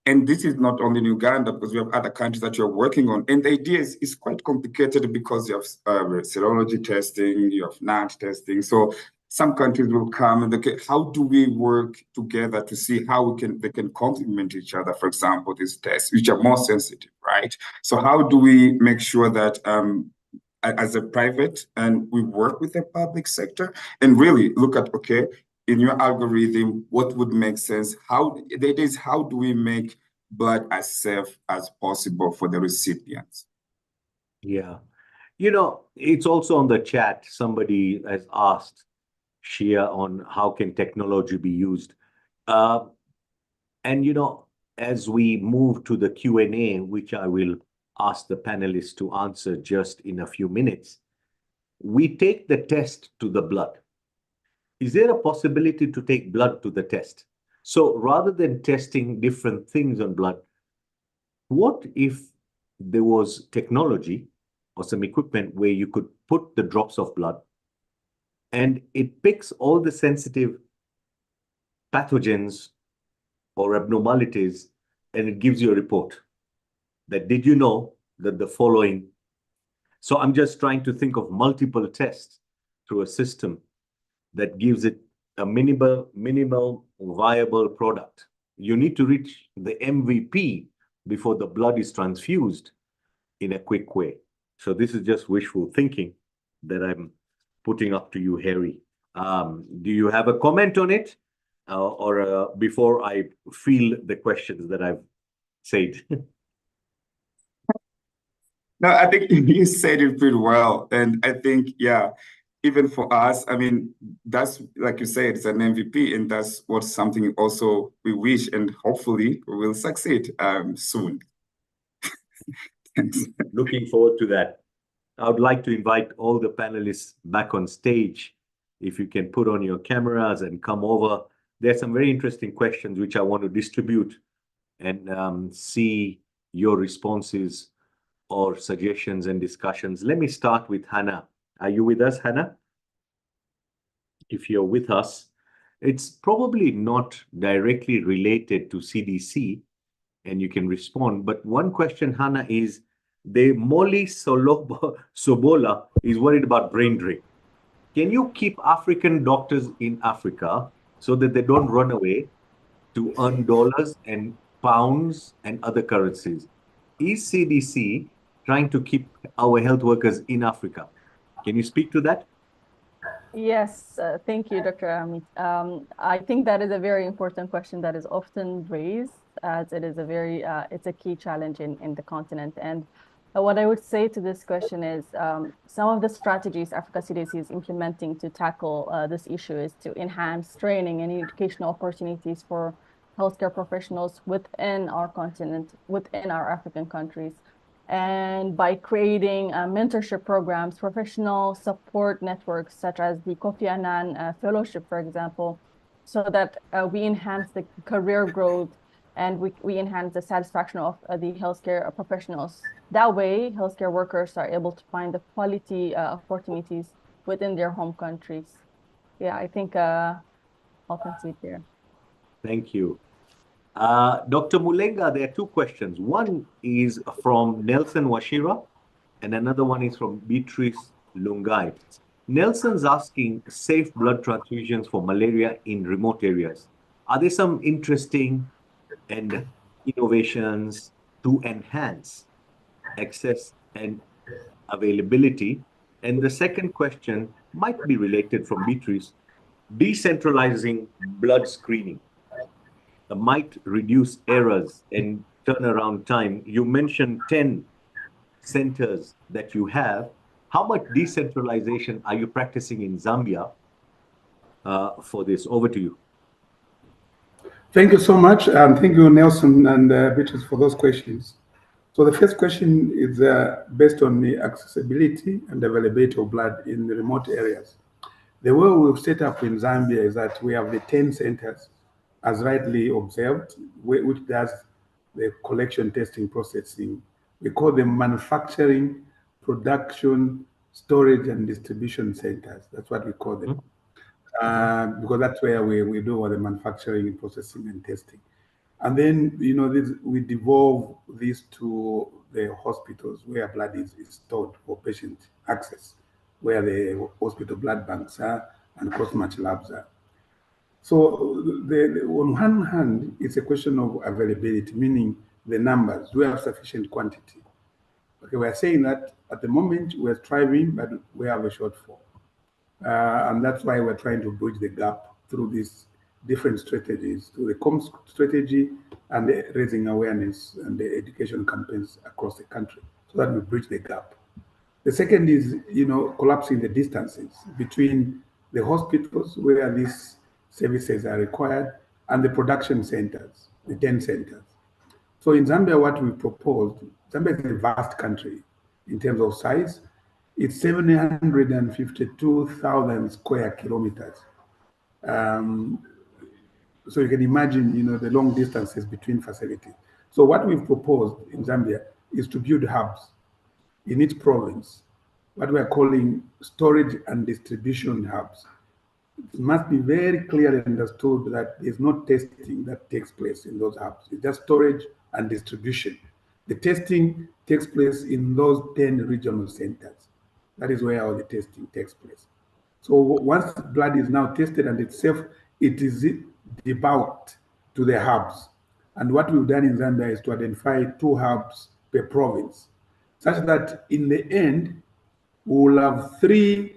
And this is not only in Uganda, because we have other countries that you're working on. And the idea is quite complicated because you have serology testing, you have NAT testing. So some countries will come and how do we work together to see how they can complement each other, for example, these tests, which are more sensitive, right? So how do we make sure that as a private, and we work with the public sector and really look at, okay, in your algorithm, what would make sense? How do we make blood as safe as possible for the recipients? Yeah. It's also on the chat. Somebody has asked Shia on how can technology be used. And, as we move to the Q&A, which I will ask the panelists to answer just in a few minutes, we take the test to the blood. Is there a possibility to take blood to the test? So rather than testing different things on blood, what if there was technology or some equipment where you could put the drops of blood and it picks all the sensitive pathogens or abnormalities, and it gives you a report that did you know that the following. So I'm just trying to think of multiple tests through a system that gives it a minimal viable product. You need to reach the MVP before the blood is transfused in a quick way. So this is just wishful thinking that I'm putting up to you, Harry. Do you have a comment on it? Or before I feel the questions that I've said? No, I think you said it pretty well. And I think, yeah, even for us, that's, like you said, it's an MVP, and that's what something also we wish, and hopefully we will succeed soon. Looking forward to that. I would like to invite all the panelists back on stage. If you can put on your cameras and come over. There's some very interesting questions which I want to distribute and see your responses or suggestions and discussions. Let me start with Hannah. Are you with us, Hannah? If you're with us, it's probably not directly related to CDC, and you can respond. But one question, Hannah, is the Molly Sobola is worried about brain drain. Can you keep African doctors in Africa so that they don't run away to earn dollars and pounds and other currencies? Is CDC trying to keep our health workers in Africa? Can you speak to that? Yes, thank you, Dr. Amit. I think that is a very important question that is often raised, as it is a very, it's a key challenge in the continent. And what I would say to this question is some of the strategies Africa CDC is implementing to tackle this issue is to enhance training and educational opportunities for healthcare professionals within our continent, within our African countries. And by creating mentorship programs, professional support networks, such as the Kofi Annan Fellowship, for example, so that we enhance the career growth and we enhance the satisfaction of the healthcare professionals. That way, healthcare workers are able to find the quality opportunities within their home countries. Yeah, I think I'll concede there. Thank you. Dr. Mulenga, there are two questions. One is from Nelson Washira, and another one is from Beatrice Lungai. Nelson's asking safe blood transfusions for malaria in remote areas. Are there some interesting and innovations to enhance access and availability? And the second question might be related from Beatrice, decentralizing blood screening might reduce errors and turnaround time. You mentioned 10 centers that you have. How much decentralization are you practicing in Zambia for this? Over to you. Thank you so much. And thank you, Nelson and Beatrice, for those questions. So the first question is based on the accessibility and availability of blood in the remote areas. The way we've set up in Zambia is that we have the 10 centers, as rightly observed, which does the collection, testing, processing. We call them manufacturing, production, storage, and distribution centers. That's what we call them. Because that's where we do all the manufacturing, processing, and testing. And then, we devolve this to the hospitals where blood is stored for patient access, where the hospital blood banks are and cross-match labs are. So on one hand, it's a question of availability, meaning the numbers. Do we have sufficient quantity? Okay, we're saying that at the moment we're striving, but we have a shortfall. And that's why we're trying to bridge the gap through these different strategies, through the comms strategy and the raising awareness and the education campaigns across the country, so that we bridge the gap. The second is, collapsing the distances between the hospitals where these services are required and the production centers, the 10 centers. So in Zambia, what we proposed, Zambia is a vast country in terms of size. It's 752,000 square kilometers. So you can imagine, the long distances between facilities. So what we've proposed in Zambia is to build hubs in each province, what we are calling storage and distribution hubs. It must be very clearly understood that there's no testing that takes place in those hubs. It's just storage and distribution. The testing takes place in those 10 regional centers. That is where all the testing takes place. So once blood is now tested and it's safe, it is debulked to the hubs. And what we've done in Zambia is to identify 2 hubs per province, such that in the end, we will have 3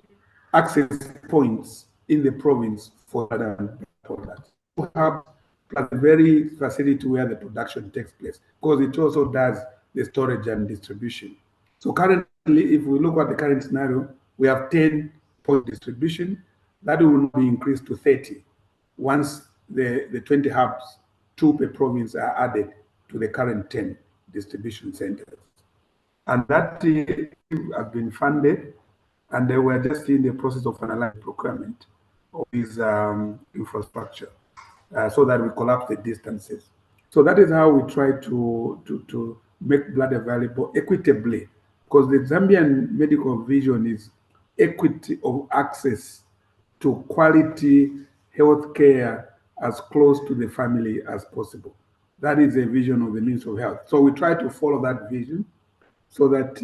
access points in the province for blood products. 2 hubs plus a very facility where the production takes place, because it also does the storage and distribution. So currently, if we look at the current scenario, we have 10 point distribution. That will be increased to 30 once the 20 hubs, 2 per province, are added to the current 10 distribution centers. And that has been funded, and they were just in the process of finalizing procurement of this infrastructure so that we collapse the distances. So that is how we try to make blood available equitably, because the Zambian medical vision is equity of access to quality health care as close to the family as possible. That is a vision of the Ministry of Health. So we try to follow that vision so that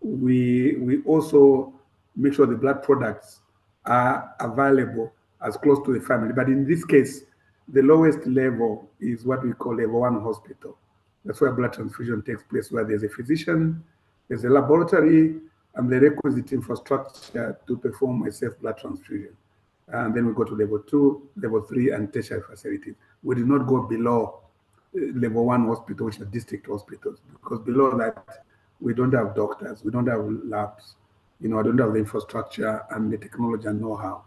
we also make sure the blood products are available as close to the family. But in this case, the lowest level is what we call level 1 hospital. That's where blood transfusion takes place, where there's a physician, there's a laboratory, and the requisite infrastructure to perform a safe blood transfusion. And then we go to level 2, level 3, and tertiary facilities. We do not go below level 1 hospital, which are district hospitals, because below that, we don't have doctors, we don't have labs, I don't have the infrastructure and the technology and know-how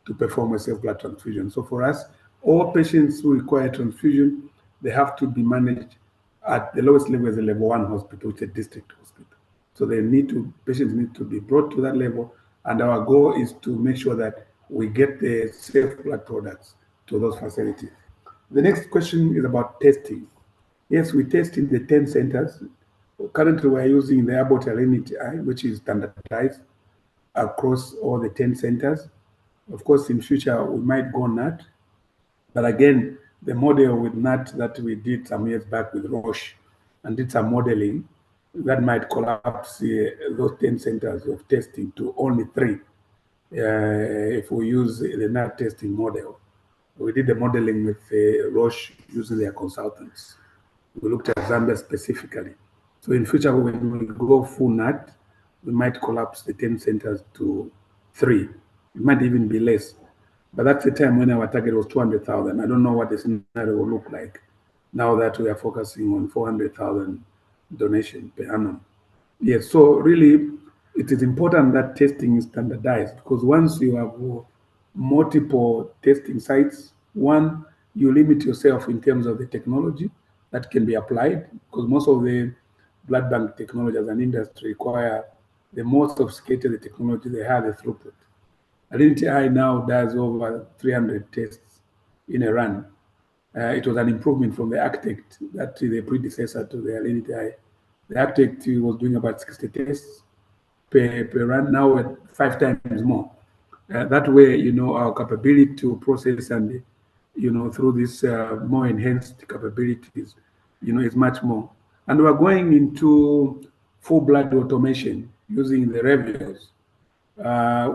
to perform a safe blood transfusion. So for us, all patients who require transfusion, they have to be managed at the lowest level as a level 1 hospital, which is a district hospital. So patients need to be brought to that level, and our goal is to make sure that we get the safe blood products to those facilities. The next question is about testing. Yes, we test in the 10 centers. Currently, we're using the Abbott Alinity, which is standardized across all the 10 centers. Of course, in future, we might go NAT. But again, the model with NAT that we did some years back with Roche and did some modeling, that might collapse those 10 centers of testing to only 3 if we use the NAT testing model. We did the modeling with Roche using their consultants. We looked at Zambia specifically. So in future, when we go full NAT, we might collapse the 10 centers to 3. It might even be less. But that's the time when our target was 200,000. I don't know what the scenario will look like now that we are focusing on 400,000 donation per annum. Yes, so really, it is important that testing is standardized, because once you have multiple testing sites, one, you limit yourself in terms of the technology that can be applied, because most of the blood bank technology as an industry require the most sophisticated the technology, they have the throughput. Alinity now does over 300 tests in a run. It was an improvement from the Architect, that the predecessor to the Alinity. The Architect was doing about 60 tests per run, now at 5 times more. That way, our capability to process and, through this more enhanced capabilities, is much more. And we're going into full blood automation using the Revios,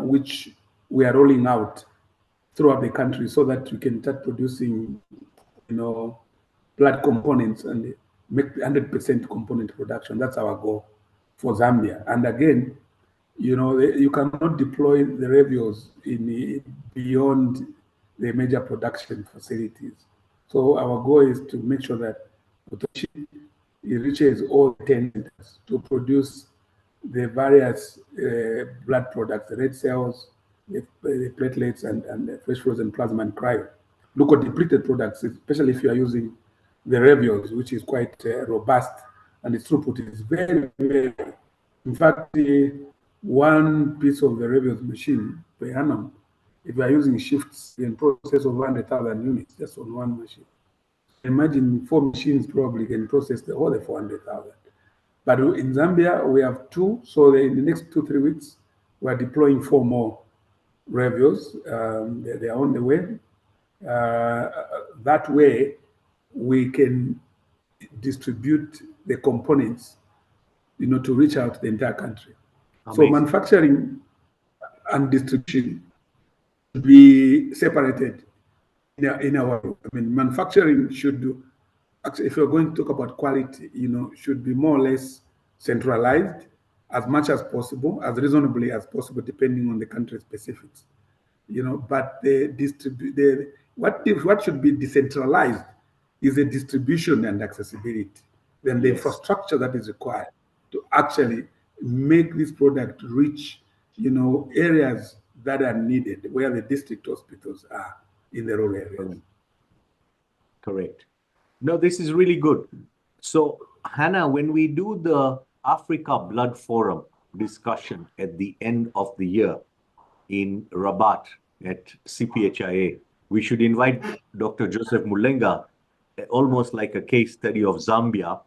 which we are rolling out throughout the country so that we can start producing, blood components and make 100% component production. That's our goal for Zambia. And again, you cannot deploy the Revios beyond the major production facilities. So our goal is to make sure that it reaches all 10 centers to produce the various blood products, the red cells, the platelets, and the fresh frozen plasma and cryo. Leukodepleted products, especially if you are using the Revios, which is quite robust, and its throughput is very, very. In fact, one piece of the Revios machine per annum, if you are using shifts, you can process over 100,000 units just on one machine. Imagine 4 machines probably can process the whole 400,000. But in Zambia, we have 2. So in the next 2-3 weeks, we're deploying 4 more Revios. They are on the way. That way, we can distribute the components, to reach out to the entire country. Amazing. So manufacturing and distribution should be separated in our. Manufacturing should do. Actually, if you're going to talk about quality, should be more or less centralized as much as possible, as reasonably as possible, depending on the country specifics. But what should be decentralized is the distribution and accessibility. Then the infrastructure that is required to actually make this product reach, areas that are needed, where the district hospitals are in the rural areas. Correct. No, this is really good. So, Hannah, when we do the Africa Blood Forum discussion at the end of the year in Rabat at CPHIA, we should invite Dr. Joseph Mulenga, almost like a case study of Zambia.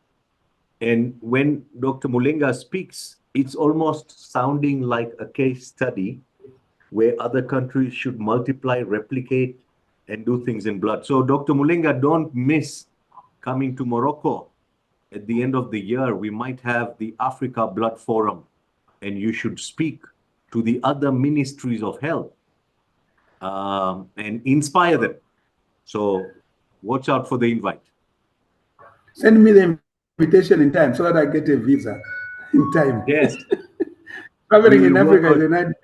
And when Dr. Mulenga speaks, it's almost sounding like a case study where other countries should multiply, replicate, and do things in blood. So, Dr. Mulenga, don't miss coming to Morocco. At the end of the year, we might have the Africa Blood Forum, and you should speak to the other ministries of health and inspire them. So, watch out for the invite. Send me the invitation in time so that I get a visa in time. Yes. Traveling in Africa is a nightmare.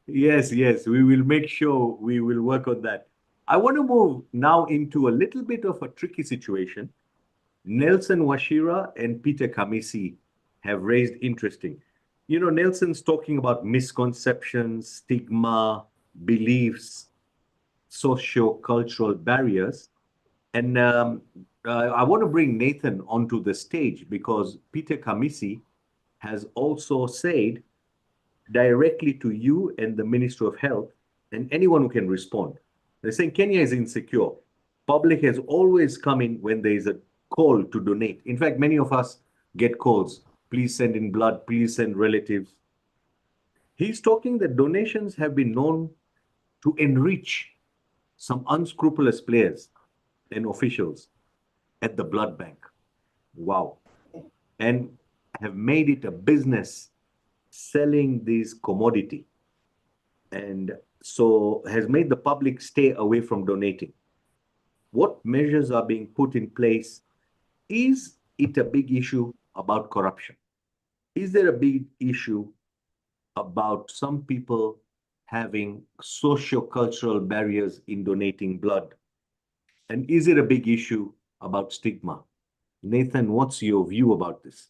Yes, we will make sure we will work on that. I want to move now into a little bit of a tricky situation. Nelson Washira and Peter Kamisi have raised interesting. Nelson's talking about misconceptions, stigma, beliefs, socio-cultural barriers. And I want to bring Nathan onto the stage because Peter Kamisi has also said directly to you and the Ministry of Health and anyone who can respond. They're saying Kenya is insecure. Public has always come in when there is a call to donate. In fact, many of us get calls. Please send in blood. Please send relatives. He's talking that donations have been known to enrich some unscrupulous players and officials at the blood bank. Wow. And have made it a business selling this commodity. And so has made the public stay away from donating. What measures are being put in place? Is it a big issue about corruption? Is there a big issue about some people having socio-cultural barriers in donating blood? And is it a big issue about stigma? Nathan, what's your view about this?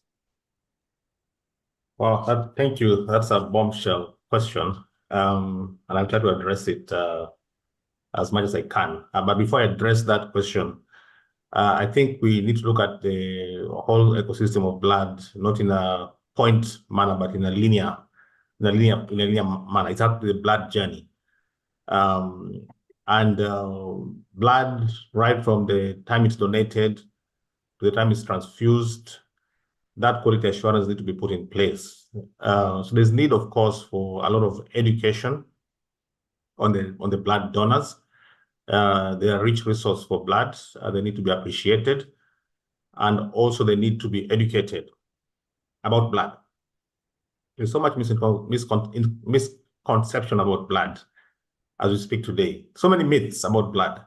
Well, thank you. That's a bombshell question. And I'll try to address it as much as I can. But before I address that question, I think we need to look at the whole ecosystem of blood, not in a point manner, but in a linear manner. It's up to the blood journey. Blood, right from the time it's donated to the time it's transfused, that quality assurance needs to be put in place. So there's need, of course, for a lot of education on the blood donors. They are a rich resource for blood. They need to be appreciated. And also they need to be educated about blood. There's so much misconception about blood as we speak today. So many myths about blood.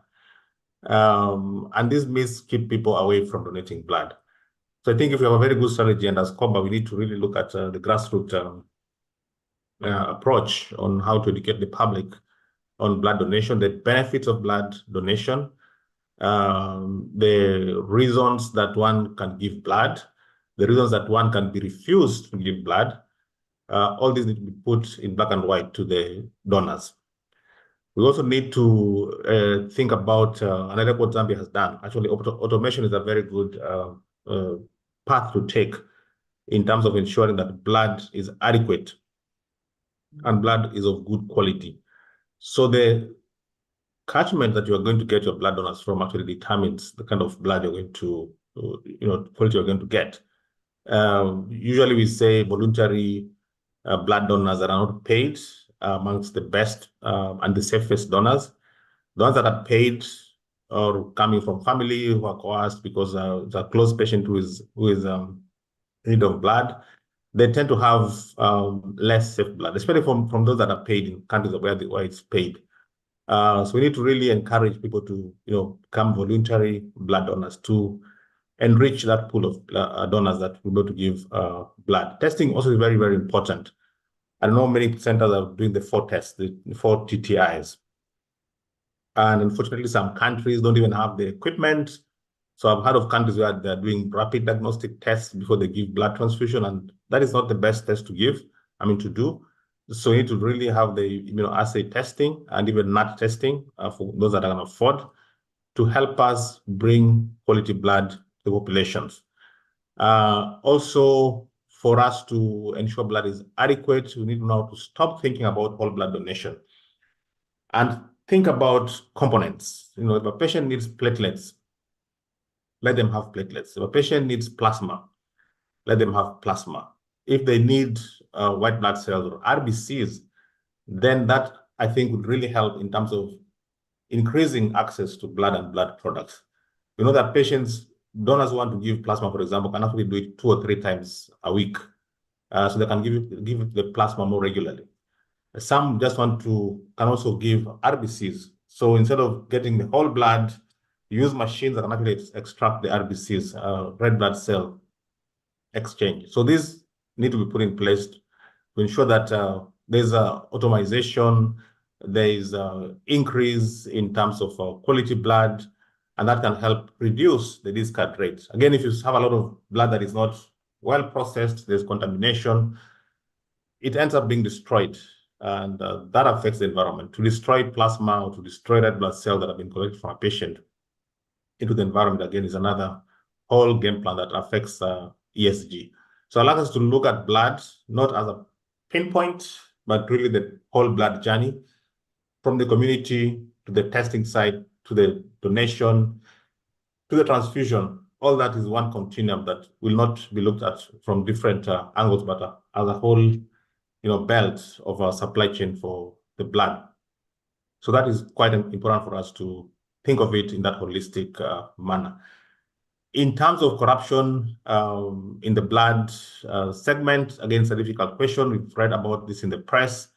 And these myths keep people away from donating blood. So I think if we have a very good strategy, and as COBA, we need to really look at the grassroots approach on how to educate the public on blood donation, the benefits of blood donation, the reasons that one can give blood, the reasons that one can be refused to give blood. All these need to be put in black and white to the donors. We also need to think about another what Zambia has done. Actually, automation is a very good path to take in terms of ensuring that blood is adequate and blood is of good quality. So the catchment that you are going to get your blood donors from actually determines the kind of blood you're going to, quality you're going to get. Usually we say voluntary blood donors that are not paid amongst the best and the safest donors. The ones that are paid or coming from family who are coerced because it's a close patient who is in need of blood, they tend to have less safe blood, especially from those that are paid in countries where it's paid. So we need to really encourage people to, become voluntary blood donors to enrich that pool of donors that will be able to give blood. Testing also is very, very important. I know many centers are doing the 4 tests, the 4 TTIs. And unfortunately, some countries don't even have the equipment. So I've heard of countries where they're doing rapid diagnostic tests before they give blood transfusion, and that is not the best test to do. So you need to really have the immunoassay testing and even NAT testing for those that can afford to help us bring quality blood to the populations. Also, for us to ensure blood is adequate, we need now to stop thinking about whole blood donation and think about components. If a patient needs platelets, let them have platelets. If a patient needs plasma, let them have plasma. If they need white blood cells or RBCs, then that, I think, would really help in terms of increasing access to blood and blood products. You know that donors want to give plasma, for example, can actually do it 2 or 3 times a week. So they can give the plasma more regularly. Some just can also give RBCs. So instead of getting the whole blood, use machines that can actually extract the RBCs, red blood cell exchange. So these need to be put in place to ensure that there's automation, there is increase in terms of quality blood, and that can help reduce the discard rate. Again, if you have a lot of blood that is not well processed, there's contamination, it ends up being destroyed, and that affects the environment. To destroy plasma or to destroy red blood cells that have been collected from a patient into the environment, again, is another whole game plan that affects ESG. So I'd like us to look at blood, not as a pinpoint, but really the whole blood journey, from the community to the testing site, to the donation, to the transfusion. All that is one continuum that will not be looked at from different angles, but as a whole, belt of our supply chain for the blood. So that is quite important for us to think of it in that holistic manner. In terms of corruption in the blood segment, again, it's a difficult question. We've read about this in the press.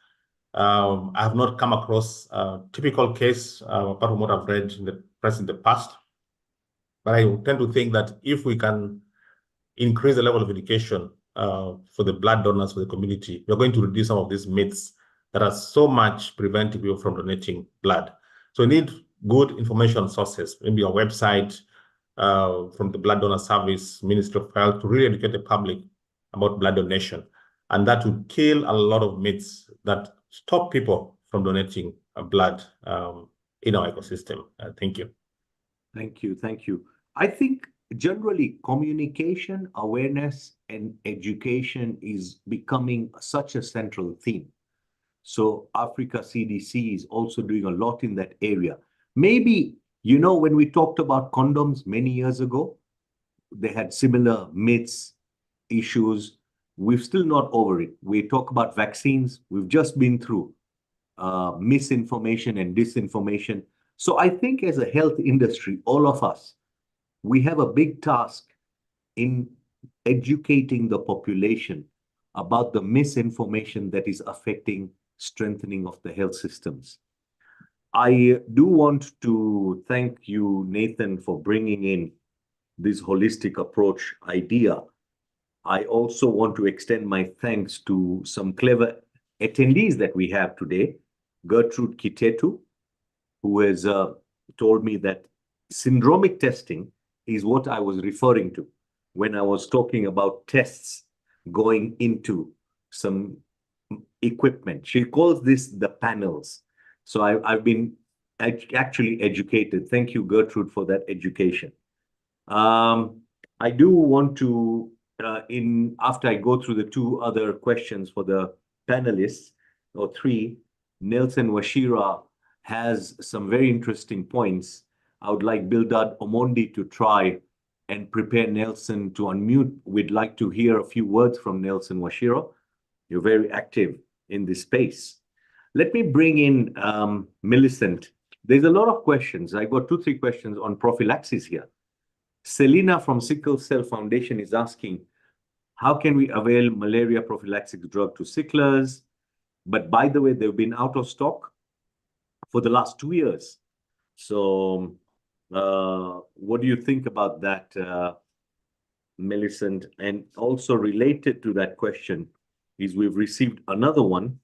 I have not come across a typical case, apart from what I've read in the press in the past. But I tend to think that if we can increase the level of education for the blood donors, for the community, we're going to reduce some of these myths that are so much preventing people from donating blood. So we need good information sources, maybe a website from the Blood Donor Service, Ministry of Health, to really educate the public about blood donation. And that would kill a lot of myths that stop people from donating blood in our ecosystem. Thank you. Thank you. Thank you. I think generally communication, awareness, and education is becoming such a central theme. So Africa CDC is also doing a lot in that area. Maybe, when we talked about condoms many years ago, they had similar myths, issues. We're still not over it. We talk about vaccines. We've just been through misinformation and disinformation. So I think as a health industry, all of us, we have a big task in educating the population about the misinformation that is affecting strengthening of the health systems. I do want to thank you, Nathan, for bringing in this holistic approach idea. I also want to extend my thanks to some clever attendees that we have today. Gertrude Kitetu, who has told me that syndromic testing is what I was referring to when I was talking about tests going into some equipment. She calls this the panels. So I've been actually educated. Thank you, Gertrude, for that education. I do want to, after I go through the 2 other questions for the panelists, or 3, Nelson Washira has some very interesting points. I would like Bildad Omondi to try and prepare Nelson to unmute. We'd like to hear a few words from Nelson Washira. You're very active in this space. Let me bring in Millicent. There's a lot of questions. I got 2-3 questions on prophylaxis here. Selina from Sickle Cell Foundation is asking, how can we avail malaria prophylaxis drug to sicklers? But by the way, they've been out of stock for the last 2 years. So what do you think about that, Millicent? And also related to that question is we've received another one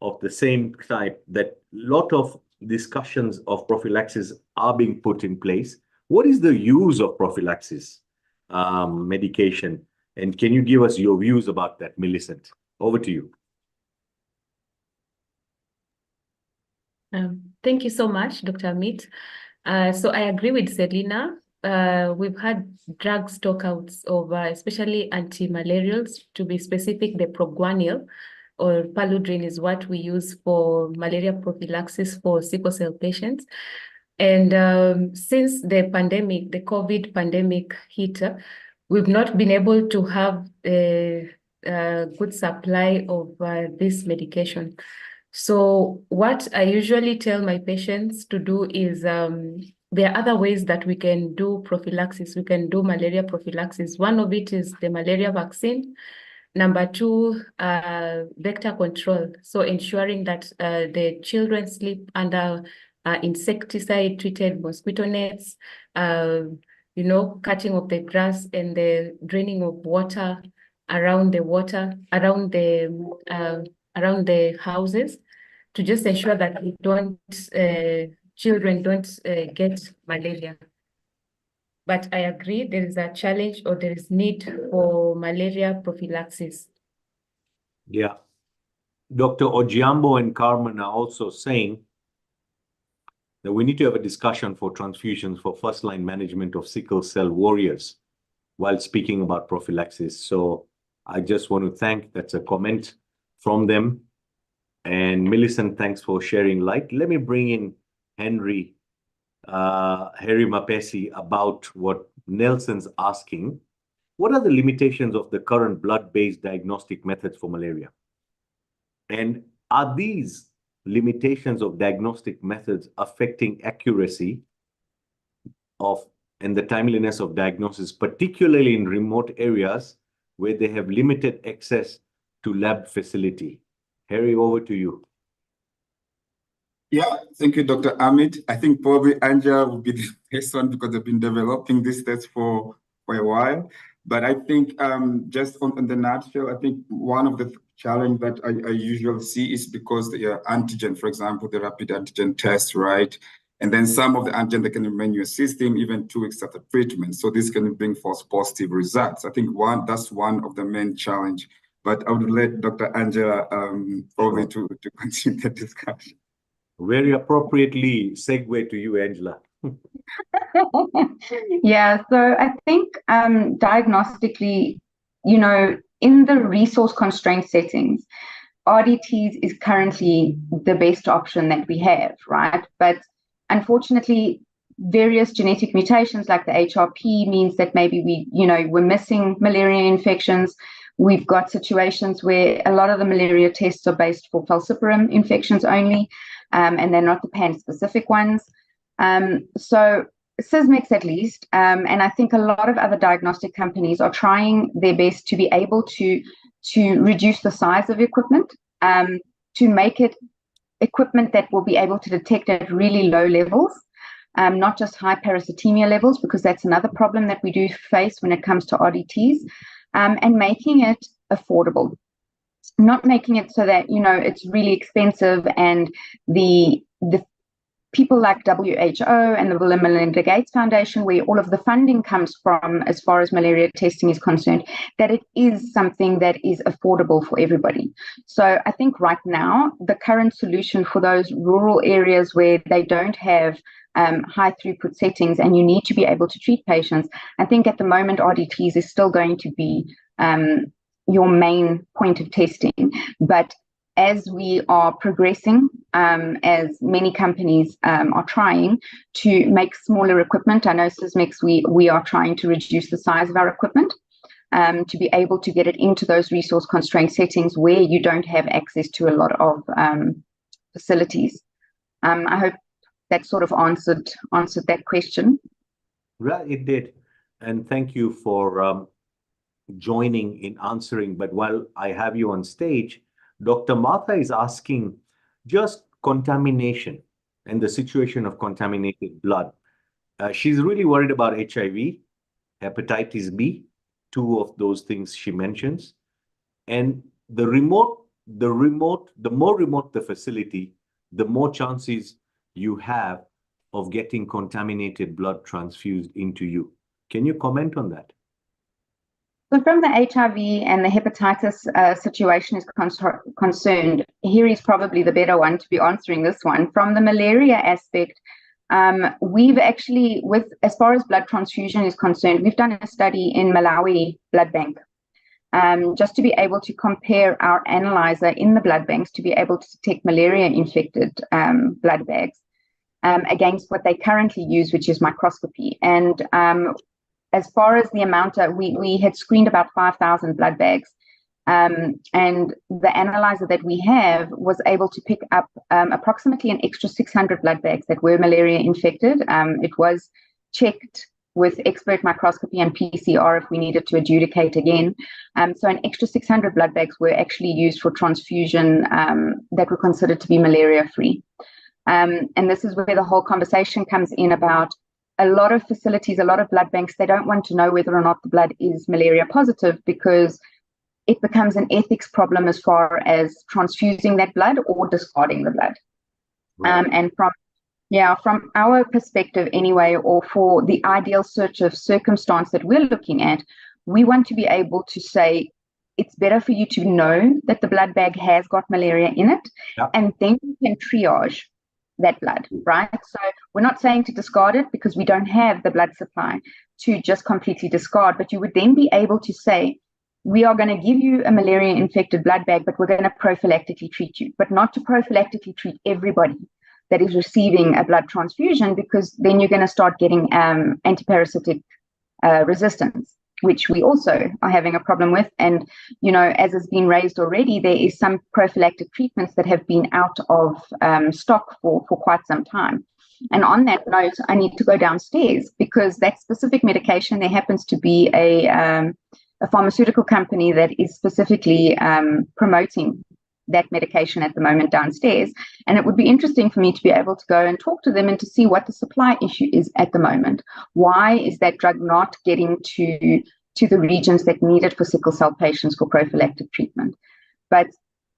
of the same type, that a lot of discussions of prophylaxis are being put in place. What is the use of prophylaxis medication? And can you give us your views about that, Millicent? Over to you. Thank you so much, Dr. Amit. So I agree with Selina. We've had drug stockouts of especially anti-malarials. To be specific, the proguanil or paludrin is what we use for malaria prophylaxis for sickle cell patients. And since the pandemic, the COVID pandemic hit, we've not been able to have a good supply of this medication. So what I usually tell my patients to do is there are other ways that we can do prophylaxis. We can do malaria prophylaxis. One of it is the malaria vaccine. Number two, vector control. So ensuring that the children sleep under insecticide-treated mosquito nets, cutting of the grass and the draining of water around the houses, to just ensure that children don't get malaria. But I agree there is a challenge, or there is need for malaria prophylaxis. Yeah. Dr. Ojiambo and Carmen are also saying that we need to have a discussion for transfusions for first-line management of sickle cell warriors while speaking about prophylaxis. So I just want to thank, that's a comment from them. And Millicent, thanks for sharing light. Let me bring in Harry Mapesi about what Nelson's asking. What are the limitations of the current blood-based diagnostic methods for malaria? And are these limitations of diagnostic methods affecting accuracy and the timeliness of diagnosis, particularly in remote areas where they have limited access to lab facility? Harry, over to you. Yeah, thank you, Dr. Amit. I think probably Angela will be the best one because they've been developing this test for a while. But I think just on the nutshell, I think one of the challenge that I usually see is because the antigen, for example, the rapid antigen test, right? And then some of the antigen that can remain in your system even 2 weeks after treatment. So this can bring false positive results. I think that's one of the main challenge. But I would let Dr. Angela probably to continue the discussion. Very appropriately segue to you, Angela. Yeah, so I think diagnostically, in the resource constraint settings, RDTs is currently the best option that we have, right? But unfortunately, various genetic mutations like the HRP means that maybe we're missing malaria infections. We've got situations where a lot of the malaria tests are based for falciparum infections only, and they're not the pan-specific ones. So Sysmex at least, and I think a lot of other diagnostic companies are trying their best to be able to reduce the size of equipment, to make it equipment that will be able to detect at really low levels, not just high parasitemia levels, because that's another problem that we do face when it comes to RDTs, and making it affordable. Not making it so that it's really expensive, and the people like WHO and the Bill and Melinda Gates Foundation, where all of the funding comes from as far as malaria testing is concerned, that it is something that is affordable for everybody. So I think right now, the current solution for those rural areas where they don't have high throughput settings and you need to be able to treat patients, I think at the moment RDTs is still going to be your main point of testing. But as we are progressing, as many companies are trying to make smaller equipment, I know Sysmex, we are trying to reduce the size of our equipment to be able to get it into those resource constraint settings where you don't have access to a lot of facilities. I hope that sort of answered that question. Right, it did. And thank you for joining in answering. But while I have you on stage, Dr. Martha is asking just contamination and the situation of contaminated blood. She's really worried about HIV, hepatitis B, 2 of those things she mentions. And the more remote the facility, the more chances you have of getting contaminated blood transfused into you. Can you comment on that? So from the HIV and the hepatitis situation is concerned, Harry's probably the better one to be answering this one. From the malaria aspect, we've actually, as far as blood transfusion is concerned, we've done a study in Malawi blood bank, just to be able to compare our analyzer in the blood banks to be able to detect malaria-infected blood bags against what they currently use, which is microscopy. And as far as the amount, we had screened about 5,000 blood bags. And the analyzer that we have was able to pick up approximately an extra 600 blood bags that were malaria infected. It was checked with expert microscopy and PCR if we needed to adjudicate again. So an extra 600 blood bags were actually used for transfusion that were considered to be malaria-free. And this is where the whole conversation comes in about a lot of facilities, a lot of blood banks, they don't want to know whether or not the blood is malaria positive because it becomes an ethics problem as far as transfusing that blood or discarding the blood. Right. And from our perspective anyway, or for the ideal search of circumstance that we're looking at, we want to be able to say, it's better for you to know that the blood bag has got malaria in it, and then you can triage that blood, right? So we're not saying to discard it because we don't have the blood supply to just completely discard, but you would then be able to say, we are going to give you a malaria-infected blood bag, but we're going to prophylactically treat you, but not to prophylactically treat everybody that is receiving a blood transfusion, because then you're going to start getting antiparasitic resistance, which we also are having a problem with. And, you know, as has been raised already, there is some prophylactic treatments that have been out of stock for quite some time. And on that note, I need to go downstairs because that specific medication, there happens to be a pharmaceutical company that is specifically promoting that medication at the moment downstairs. And it would be interesting for me to be able to go and talk to them and to see what the supply issue is at the moment. Why is that drug not getting to the regions that need it for sickle cell patients for prophylactic treatment? But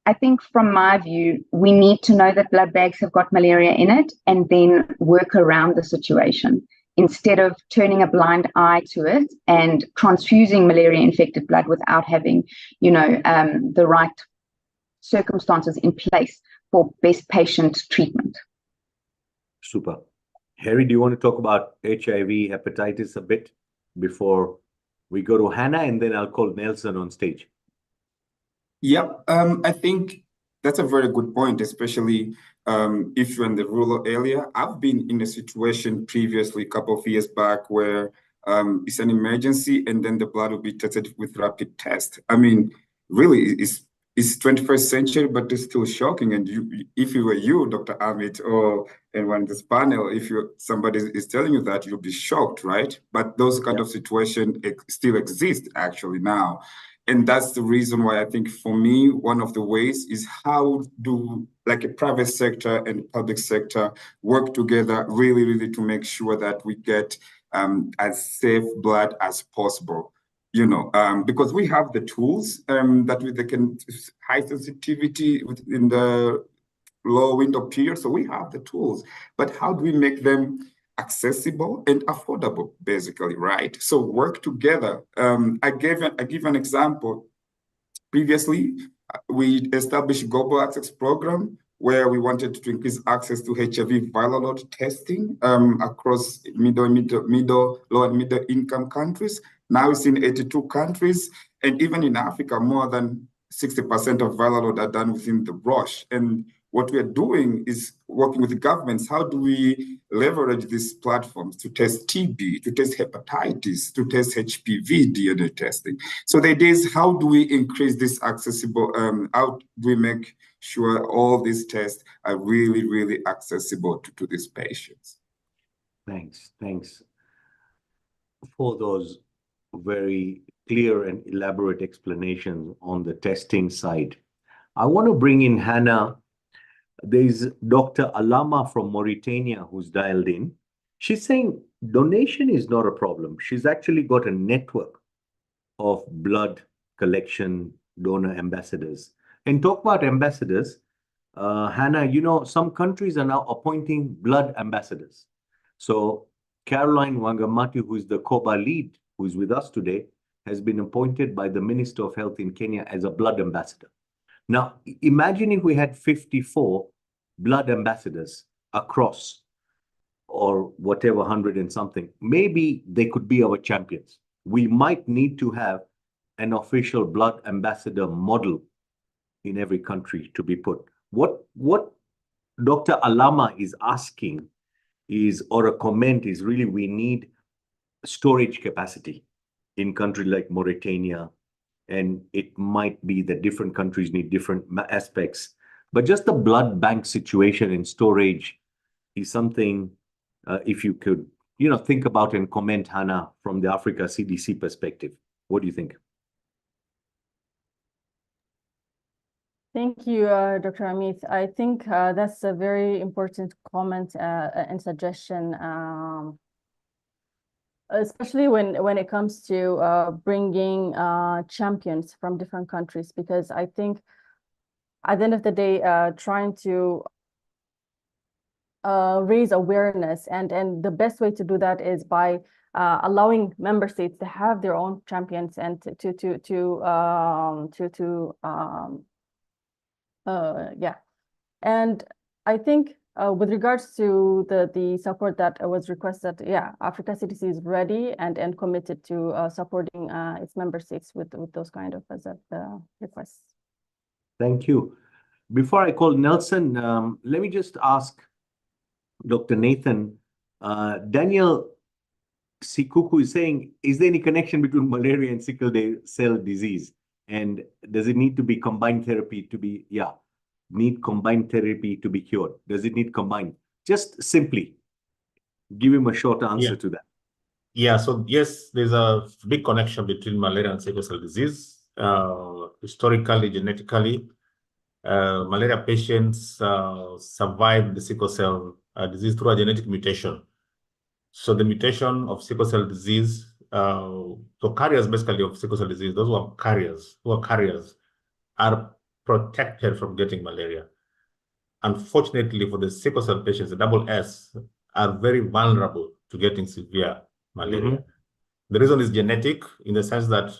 I think from my view, we need to know that blood bags have got malaria in it and then work around the situation, instead of turning a blind eye to it and transfusing malaria-infected blood without having, you know, the right circumstances in place for best patient treatment. Super. Harry, do you want to talk about HIV, hepatitis a bit before we go to Hannah, and then I'll call Nelson on stage? Yeah, I think that's a very good point, especially if you're in the rural area. I've been in a situation previously, a couple of years back, where it's an emergency and then the blood will be tested with rapid test. I mean, really, it's 21st century, but it's still shocking. And if you were Dr. Amit, or anyone in this panel, if somebody is telling you that, you'll be shocked, right? But those kind of situations still exist actually now. And that's the reason why I think for me, one of the ways is how do like a private sector and public sector work together really, really to make sure that we get as safe blood as possible. You know, because we have the tools that they can high sensitivity in the low window period. So we have the tools, but how do we make them accessible and affordable, basically, right? So work together. I give an example. Previously, we established global access program where we wanted to increase access to HIV viral load testing across low and middle income countries. Now it's in 82 countries, and even in Africa, more than 60% of viral load are done within the brush. And what we are doing is working with the governments. How do we leverage these platforms to test TB, to test hepatitis, to test HPV DNA testing? So the idea is, how do we increase this accessible? How do we make sure all these tests are really, really accessible to these patients? Thanks for those very clear and elaborate explanations on the testing side. I want to bring in Hannah. There's Dr. Alama from Mauritania who's dialed in. She's saying donation is not a problem. She's actually got a network of blood collection donor ambassadors. And talk about ambassadors, Hannah, you know, some countries are now appointing blood ambassadors. So Caroline Wangamati, who is the COBA lead, who is with us today, has been appointed by the Minister of Health in Kenya as a blood ambassador. Now, imagine if we had 54 blood ambassadors across, or whatever, 100 and something. Maybe they could be our champions. We might need to have an official blood ambassador model in every country to be put. What Dr. Alama is asking is, or a comment is, really we need storage capacity in countries like Mauritania, and it might be that different countries need different aspects. But just the blood bank situation and storage is something, if you could, think about and comment, Hannah, from the Africa CDC perspective. What do you think? Thank you, Dr. Amit. I think that's a very important comment and suggestion, especially when it comes to bringing champions from different countries, because I think at the end of the day, trying to raise awareness, and the best way to do that is by allowing member states to have their own champions and yeah. And I think with regards to the support that was requested, yeah, Africa CDC is ready and committed to supporting its member states with those kind of requests. Thank you. Before I call Nelson, let me just ask Dr. Nathan. Daniel Sikuku is saying, is there any connection between malaria and sickle cell disease? And does it need to be combined therapy to be, need combined therapy to be cured? Does it need combined? Just simply give him a short answer to that. Yeah, so yes, there's a big connection between malaria and sickle cell disease. Historically, genetically, malaria patients survive the sickle cell disease through a genetic mutation. So the mutation of sickle cell disease, so carriers basically of sickle cell disease, those who are carriers are protected from getting malaria. Unfortunately for the sickle cell patients, the double S are very vulnerable to getting severe malaria. The reason is genetic in the sense that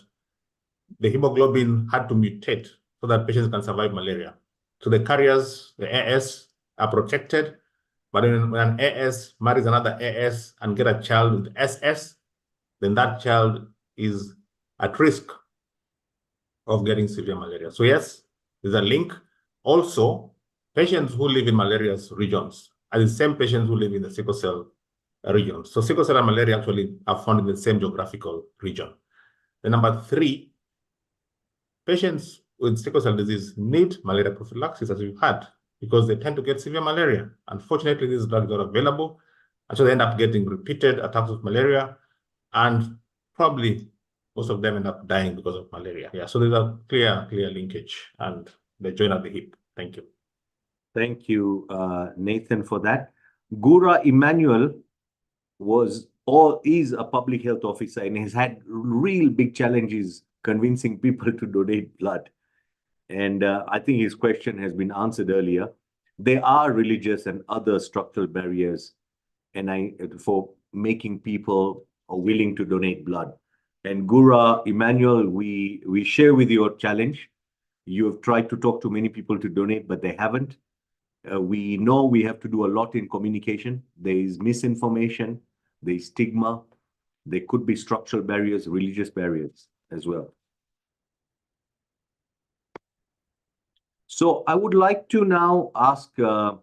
the hemoglobin had to mutate so that patients can survive malaria. So the carriers, the AS, are protected, but when an AS marries another AS and get a child with SS, then that child is at risk of getting severe malaria. So yes, there's a link. Also, patients who live in malarious regions are the same patients who live in the sickle cell region. So sickle cell and malaria actually are found in the same geographical region. The number 3, patients with sickle cell disease need malaria prophylaxis, as we've had, because they tend to get severe malaria. Unfortunately, these drugs are available, and so they end up getting repeated attacks of malaria, and probably most of them end up dying because of malaria. Yeah, so there's a clear linkage, and they join at the hip. Thank you. Thank you, Nathan, for that. Gura Emmanuel is a public health officer and has had real big challenges convincing people to donate blood. And I think his question has been answered earlier. There are religious and other structural barriers for making people willing to donate blood. And Gura Emmanuel, we share with your challenge. You have tried to talk to many people to donate, but they haven't. We know we have to do a lot in communication. There is misinformation, there is stigma, there could be structural barriers, religious barriers as well. So I would like to now ask Nelson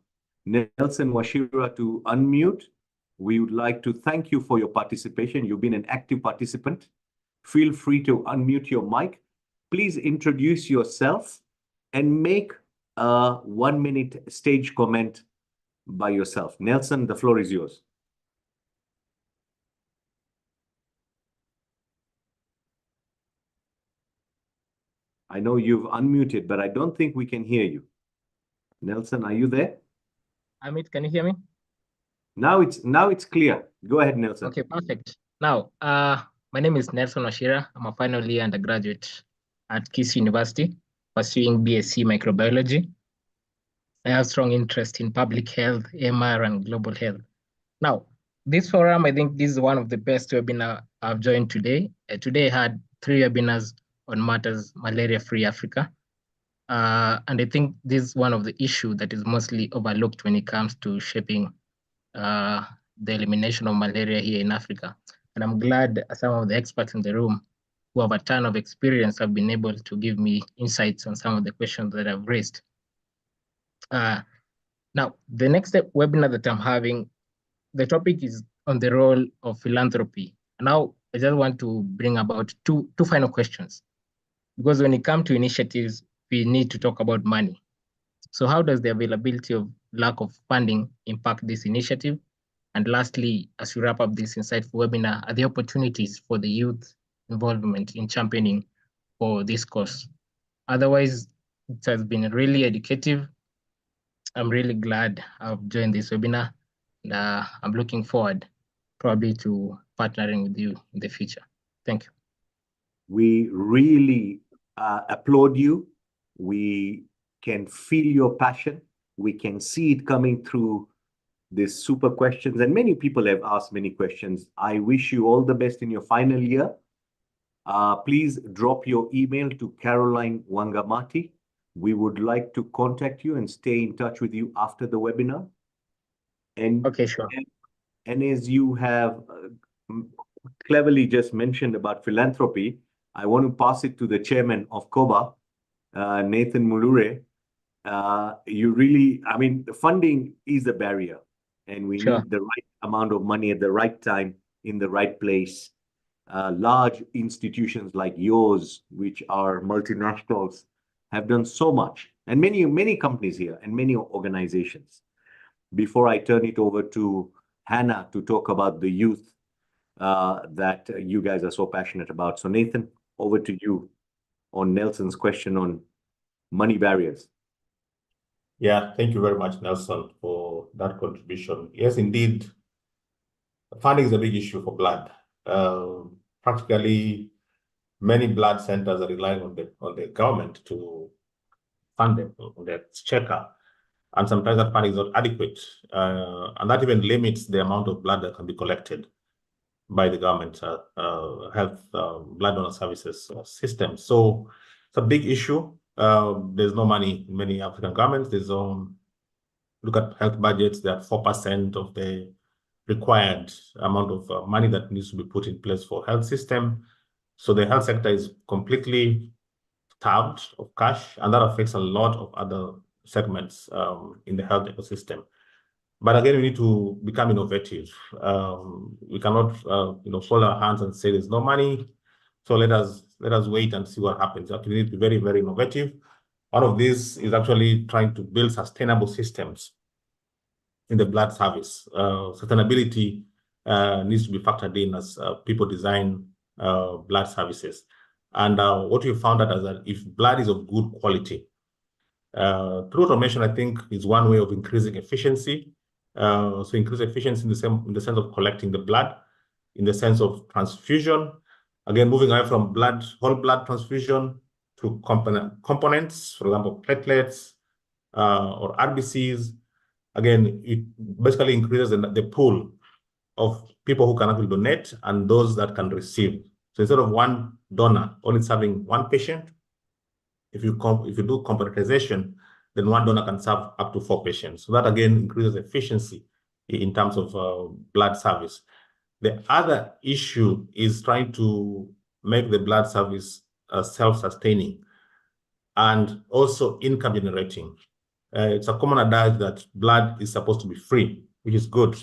Washira to unmute. We would like to thank you for your participation. You've been an active participant. Feel free to unmute your mic. Please introduce yourself and make a 1-minute stage comment by yourself. Nelson, the floor is yours. I know you've unmuted, but I don't think we can hear you. Nelson, are you there? Amit, can you hear me? Now it's clear. Go ahead, Nelson. Okay, perfect. Now, my name is Nelson Washira. I'm a final year undergraduate at KISS University, pursuing BSc Microbiology. I have strong interest in public health, MR, and global health. Now, this forum, I think this is one of the best webinars I've joined today. Today I had 3 webinars on matters malaria-free Africa. And I think this is one of the issues that is mostly overlooked when it comes to shaping the elimination of malaria here in Africa. And I'm glad some of the experts in the room who have a ton of experience have been able to give me insights on some of the questions that I've raised. Now, the next webinar that I'm having, the topic is on the role of philanthropy Now, I just want to bring about two final questions, because when it comes to initiatives, we need to talk about money. So how does the availability of lack of funding impact this initiative? And lastly, as we wrap up this insightful webinar, are there opportunities for the youth involvement in championing for this cause? Otherwise, it has been really educative. I'm really glad I've joined this webinar, and I'm looking forward probably to partnering with you in the future. Thank you. We really applaud you. We can feel your passion. We can see it coming through these super questions. And many people have asked many questions. I wish you all the best in your final year. Please drop your email to Caroline Wangamati. We would like to contact you and stay in touch with you after the webinar. And, okay, sure. And as you have cleverly just mentioned about philanthropy, I want to pass it to the chairman of COBA, Nathan Mulure. You really, I mean, the funding is a barrier, and we Sure. need the right amount of money at the right time in the right place. Large institutions like yours, which are multinationals, have done so much, and many companies here and many organizations. Before I turn it over to Hannah to talk about the youth that you guys are so passionate about. So Nathan, over to you on Nelson's question on money barriers. Yeah, thank you very much, Nelson, for that contribution. Yes, indeed, funding is a big issue for blood. Practically, many blood centers are relying on the government to fund them on their checker, and sometimes that funding is not adequate, and that even limits the amount of blood that can be collected by the government health blood donor services system. So it's a big issue. There's no money in many African governments. Look at health budgets, they're 4% of the required amount of money that needs to be put in place for health system. So the health sector is completely starved of cash, and that affects a lot of other segments in the health ecosystem. But again, we need to become innovative. We cannot, fold our hands and say there's no money. So let us wait and see what happens. We need to be very, very innovative. One of these is actually trying to build sustainable systems in the blood service. Sustainability needs to be factored in as people design blood services. And what we found out is that if blood is of good quality, through automation, I think, is one way of increasing efficiency. So increase efficiency in the sense of collecting the blood, in the sense of transfusion. Again, moving away from whole blood transfusion to components, for example, platelets or RBCs. Again, it basically increases the pool of people who can actually donate and those that can receive. So instead of one donor only serving one patient, if you do componentization, then one donor can serve up to 4 patients. So that again increases efficiency in terms of blood service. The other issue is trying to make the blood service self-sustaining and also income generating. It's a common adage that blood is supposed to be free, which is good.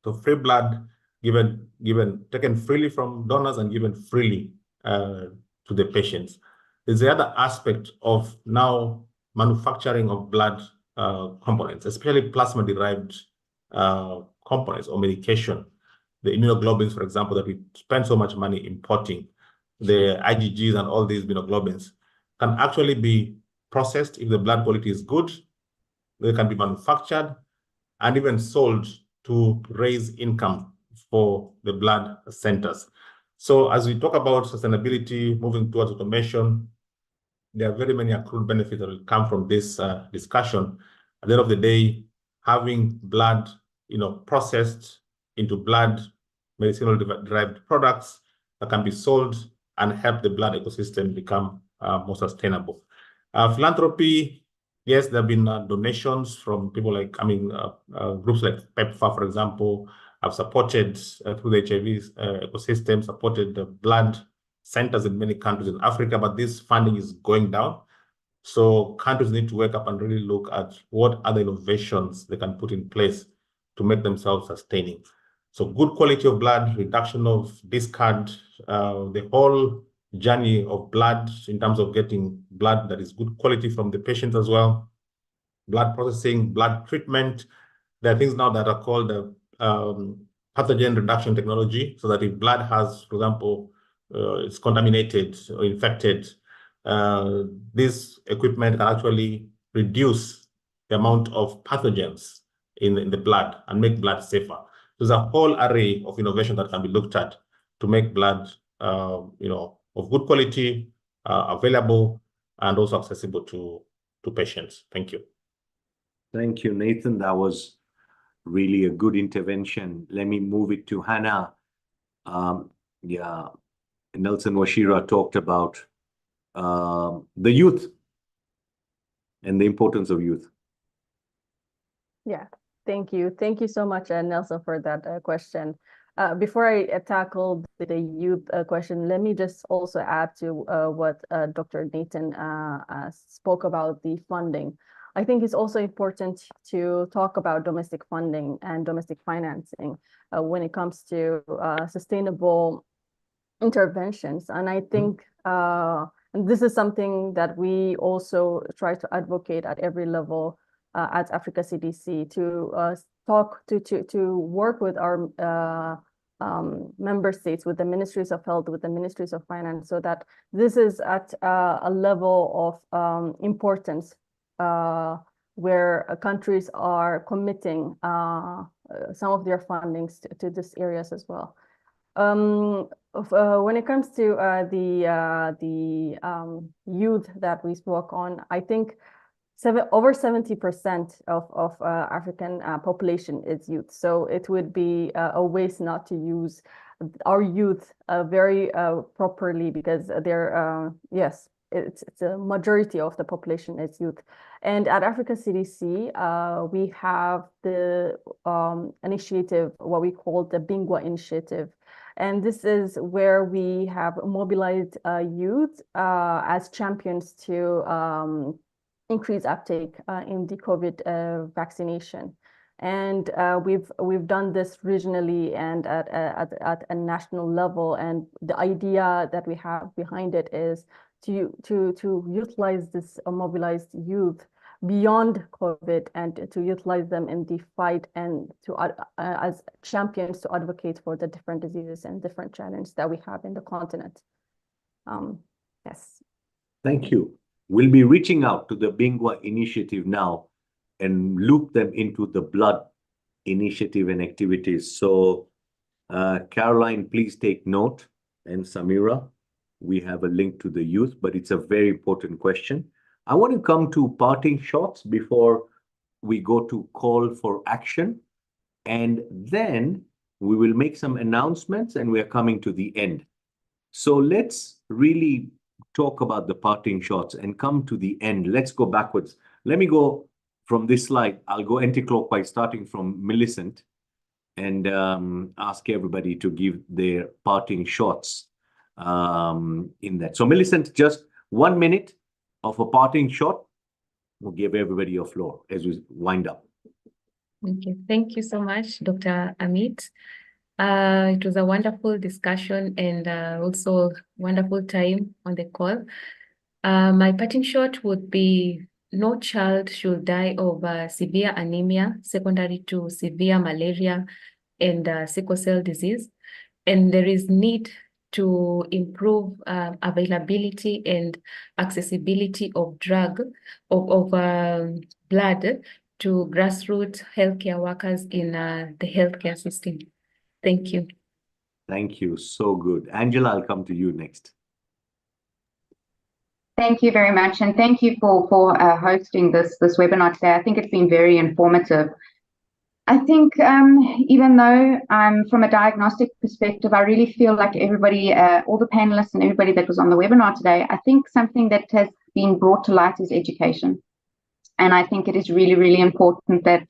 So free blood taken freely from donors and given freely to the patients. There's the other aspect of now manufacturing of blood components, especially plasma-derived components or medication. The immunoglobulins, for example, that we spend so much money importing, the IgGs and all these immunoglobulins can actually be processed if the blood quality is good. They can be manufactured and even sold to raise income for the blood centers. So as we talk about sustainability, moving towards automation, there are very many accrued benefits that will come from this discussion. At the end of the day, having blood, processed into blood medicinal derived products that can be sold and help the blood ecosystem become more sustainable. Philanthropy, yes, there have been donations from people like, groups like PEPFAR, for example, have supported through the HIV ecosystem, supported the blood centers in many countries in Africa, but this funding is going down. So countries need to wake up and really look at what other innovations they can put in place to make themselves sustaining. So good quality of blood, reduction of discard, the whole journey of blood in terms of getting blood that is good quality from the patient as well, blood processing, blood treatment. There are things now that are called pathogen reduction technology, so that if blood has, for example, it's contaminated or infected, this equipment can actually reduce the amount of pathogens in the blood and make blood safer. There's a whole array of innovation that can be looked at to make blood, of good quality, available, and also accessible to patients. Thank you. Thank you, Nathan. That was really a good intervention. Let me move it to Hannah. Nelson Washira talked about the youth and the importance of youth. Yeah, thank you. Thank you so much, Nelson, for that question. Before I tackle the youth question, let me just also add to what Dr. Nathan spoke about the funding. I think it's also important to talk about domestic funding and domestic financing when it comes to sustainable interventions. And I think and this is something that we also try to advocate at every level at Africa CDC, to work with our member states, with the ministries of health, with the ministries of finance, so that this is at a level of importance where countries are committing some of their fundings to these areas as well. When it comes to the youth that we spoke on, I think over 70% of African population is youth. So it would be a waste not to use our youth very properly, because they're, yes, it's a majority of the population is youth. And at Africa CDC, we have the initiative, what we call the Bingwa Initiative. And this is where we have mobilized youth as champions to increase uptake in the COVID vaccination. And we've done this regionally and at a national level. And the idea that we have behind it is to utilize this mobilized youth beyond COVID, and to utilize them in the fight, and to as champions to advocate for the different diseases and different challenges that we have in the continent. Yes. Thank you. We'll be reaching out to the Bingwa Initiative now and loop them into the blood initiative and activities. So Caroline, please take note, and Samira, we have a link to the youth, but it's a very important question. I want to come to parting shots before we go to call for action, and then we will make some announcements, and we are coming to the end. So let's really talk about the parting shots and come to the end. Let's go backwards. Let me go from this slide. I'll go anti-clockwise, starting from Millicent, and ask everybody to give their parting shots in that. So Millicent, just 1 minute of a parting shot. We'll give everybody a floor as we wind up. Okay, thank you so much, Dr. Amit. It was a wonderful discussion and also wonderful time on the call. My parting shot would be: no child should die of severe anemia secondary to severe malaria and sickle cell disease. And there is need to improve availability and accessibility of blood to grassroots healthcare workers in the healthcare system. Thank you. Thank you. So good. Angela, I'll come to you next. Thank you very much, and thank you for hosting this webinar today. I think it's been very informative. I think even though from a diagnostic perspective, I really feel like everybody, all the panelists and everybody that was on the webinar today, I think something that has been brought to light is education. And I think it is really, really important that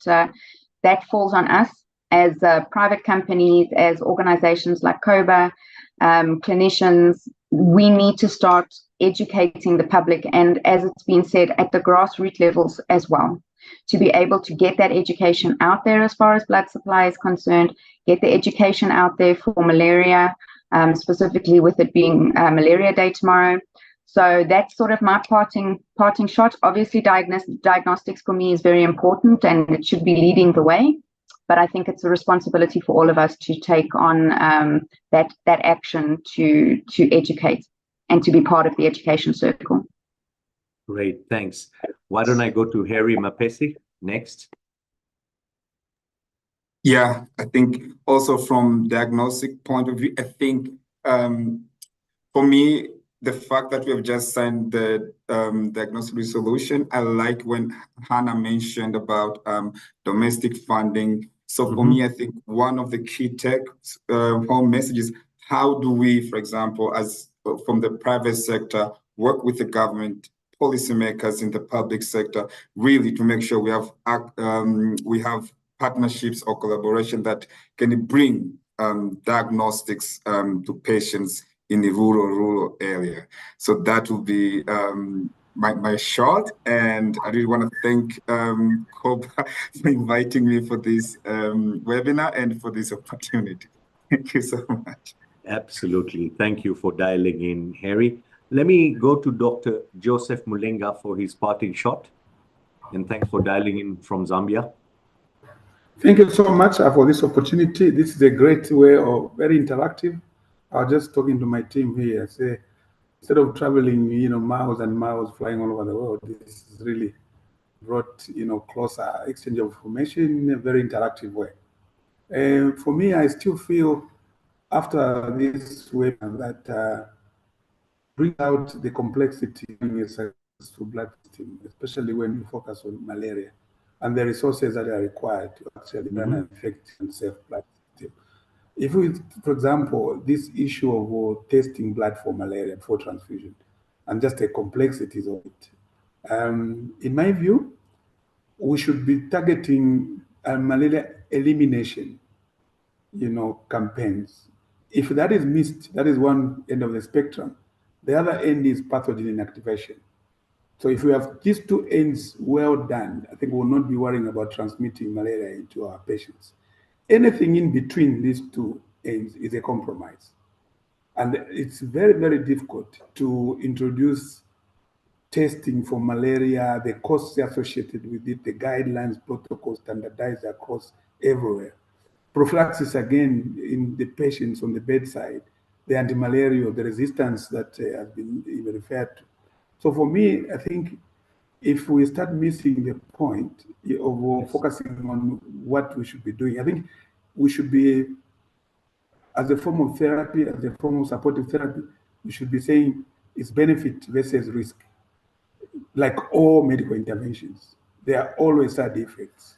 that falls on us as private companies, as organizations like COBA, clinicians. We need to start educating the public, and as it's been said, at the grassroots levels as well. to be able to get that education out there as far as blood supply is concerned, get the education out there for malaria, specifically with it being Malaria Day tomorrow. So that's sort of my parting shot. Obviously, diagnostics for me is very important and it should be leading the way. But I think it's a responsibility for all of us to take on that action to educate and to be part of the education circle. Great, thanks. Why don't I go to Harry Mapesi next? Yeah, I think also from diagnostic point of view, I think for me, the fact that we have just signed the diagnostic resolution, I like when Hannah mentioned about domestic funding. So for me, I think one of the key home messages, how do we, for example, as from the private sector, work with the government, policymakers in the public sector, really to make sure we have partnerships or collaboration that can bring diagnostics to patients in the rural area. So that will be my shot. And I really want to thank Koba for inviting me for this webinar and for this opportunity. Thank you so much. Absolutely. Thank you for dialing in, Harry. Let me go to Dr. Joseph Mulenga for his parting shot. And thanks for dialing in from Zambia. Thank you so much for this opportunity. This is a great way of very interactive. I was just talking to my team here. Say, instead of traveling, miles and miles, flying all over the world, this is really brought, closer exchange of information in a very interactive way. And for me, I still feel after this webinar that brings out the complexity in a successful blood system, especially when you focus on malaria and the resources that are required to actually run an effective and safe blood system. If we, for example, this issue of testing blood for malaria before transfusion and just the complexities of it, in my view, we should be targeting malaria elimination, campaigns. If that is missed, that is one end of the spectrum. The other end is pathogen inactivation. So if we have these two ends well done, I think we'll not be worrying about transmitting malaria into our patients. Anything in between these two ends is a compromise. And it's very, very difficult to introduce testing for malaria, the costs associated with it, the guidelines, protocols standardized across everywhere. Prophylaxis, again, in the patients on the bedside, the anti-malarial, the resistance that has been referred to. So for me, I think if we start missing the point of focusing on what we should be doing, I think we should be, as a form of therapy, as a form of supportive therapy, we should be saying it's benefit versus risk. Like all medical interventions, there are always side effects.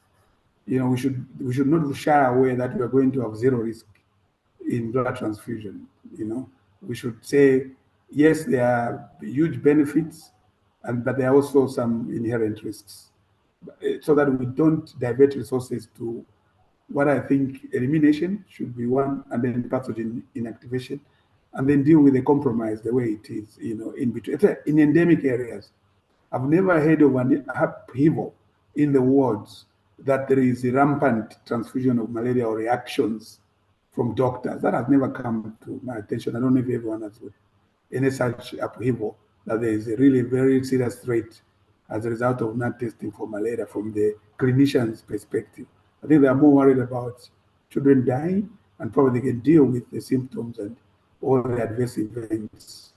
We should not shy away that we are going to have zero risk in blood transfusion. We should say, yes, there are huge benefits, but there are also some inherent risks, so that we don't divert resources to what I think elimination should be one, and then pathogen inactivation, and then deal with the compromise the way it is, in between. In endemic areas, I've never heard of an upheaval in the wards that there is a rampant transfusion of malaria or reactions from doctors. That has never come to my attention. I don't know if everyone has any such upheaval, that there is a really very serious threat as a result of not testing for malaria from the clinician's perspective. I think they are more worried about children dying, and probably they can deal with the symptoms and all the adverse events.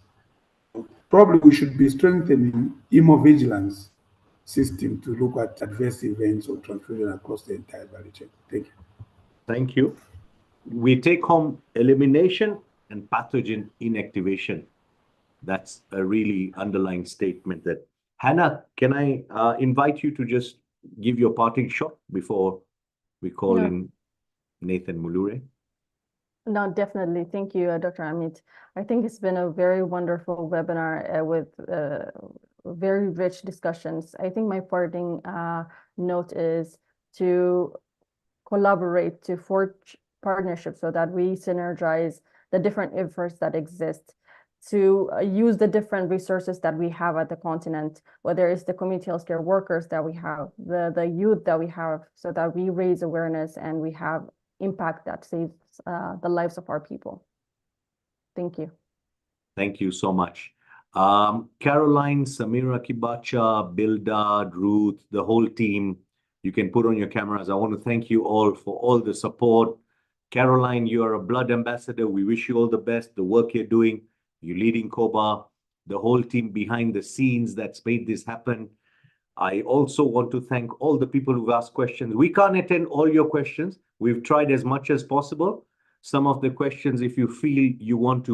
Probably we should be strengthening immovigilance system to look at adverse events or transfusion across the entire value chain. Thank you. Thank you. We take home elimination and pathogen inactivation. That's a really underlying statement. That Hannah, can I invite you to just give your parting shot before we call in Nathan Mulure? No, definitely. Thank you, Dr. Amit. I think it's been a very wonderful webinar with very rich discussions. I think my parting note is to collaborate, to forge partnerships so that we synergize the different efforts that exist to use the different resources that we have at the continent, whether it's the community healthcare workers that we have, the youth that we have, so that we raise awareness and we have impact that saves the lives of our people. Thank you. Thank you so much. Caroline, Samira Kibacha, Bildad, Ruth, the whole team, you can put on your cameras. I want to thank you all for all the support. Caroline, you are a blood ambassador. We wish you all the best. The work you're doing, you're leading COBA, the whole team behind the scenes that's made this happen. I also want to thank all the people who've asked questions. We can't attend all your questions. We've tried as much as possible. Some of the questions, if you feel you want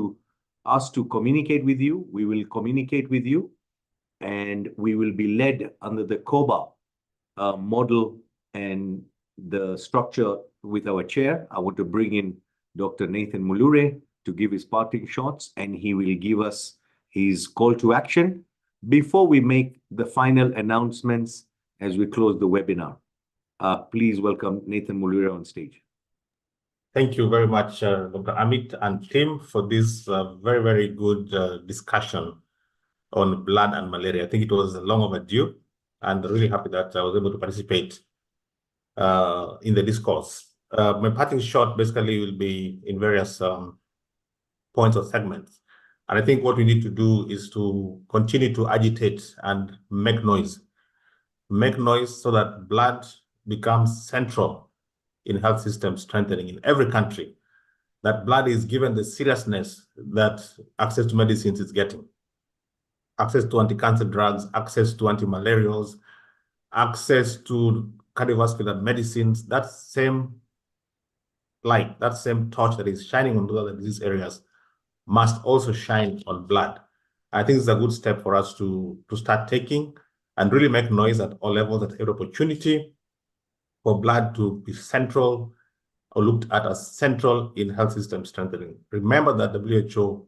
us to communicate with you, we will communicate with you, and we will be led under the COBA model and the structure with our chair. I want to bring in Dr. Nathan Mulure to give his parting shots, and he will give us his call to action before we make the final announcements as we close the webinar. Please welcome Nathan Mulure on stage. Thank you very much, Dr. Amit and team, for this very, very good discussion on blood and malaria. I think it was long overdue, and really happy that I was able to participate in the discourse. My parting shot basically will be in various points or segments. And I think what we need to do is to continue to agitate and make noise. Make noise so that blood becomes central in health system strengthening in every country, that blood is given the seriousness that access to medicines is getting. Access to anti-cancer drugs, access to anti-malarials, access to cardiovascular medicines, that same light, that same torch that is shining on those other disease areas must also shine on blood. I think it's a good step for us to start taking and really make noise at all levels, at every opportunity, for blood to be central or looked at as central in health system strengthening. Remember that WHO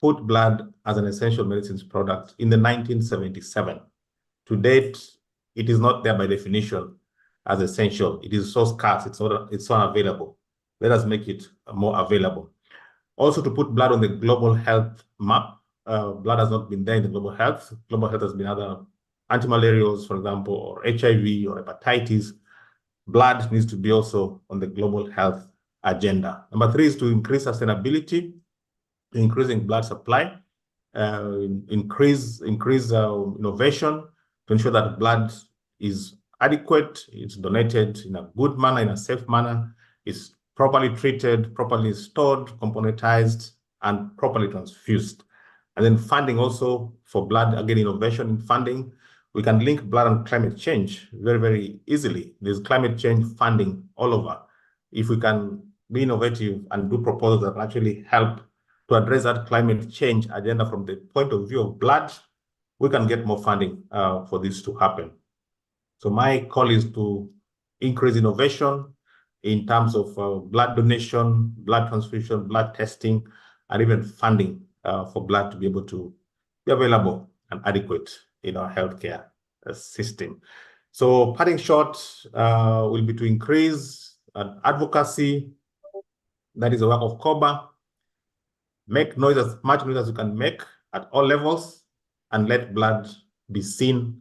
put blood as an essential medicines product in the 1977. To date, it is not there by definition as essential. It is so scarce, it's not available. Let us make it more available. Also, to put blood on the global health map. Blood has not been there in the global health. Global health has been other antimalarials, for example, or HIV or hepatitis. Blood needs to be also on the global health agenda. Number 3 is to increase sustainability, increasing blood supply, increase innovation to ensure that blood is adequate, it's donated in a good manner, in a safe manner, is properly treated, properly stored, componentized, and properly transfused. And then funding also for blood, again, innovation in funding. We can link blood and climate change very, very easily. There's climate change funding all over. If we can be innovative and do proposals that actually help to address that climate change agenda from the point of view of blood, we can get more funding for this to happen. So my call is to increase innovation in terms of blood donation, blood transfusion, blood testing, and even funding for blood to be able to be available and adequate in our healthcare system. So parting shot will be to increase advocacy. That is the work of COBA. Make noise, as much noise as you can make at all levels, and let blood be seen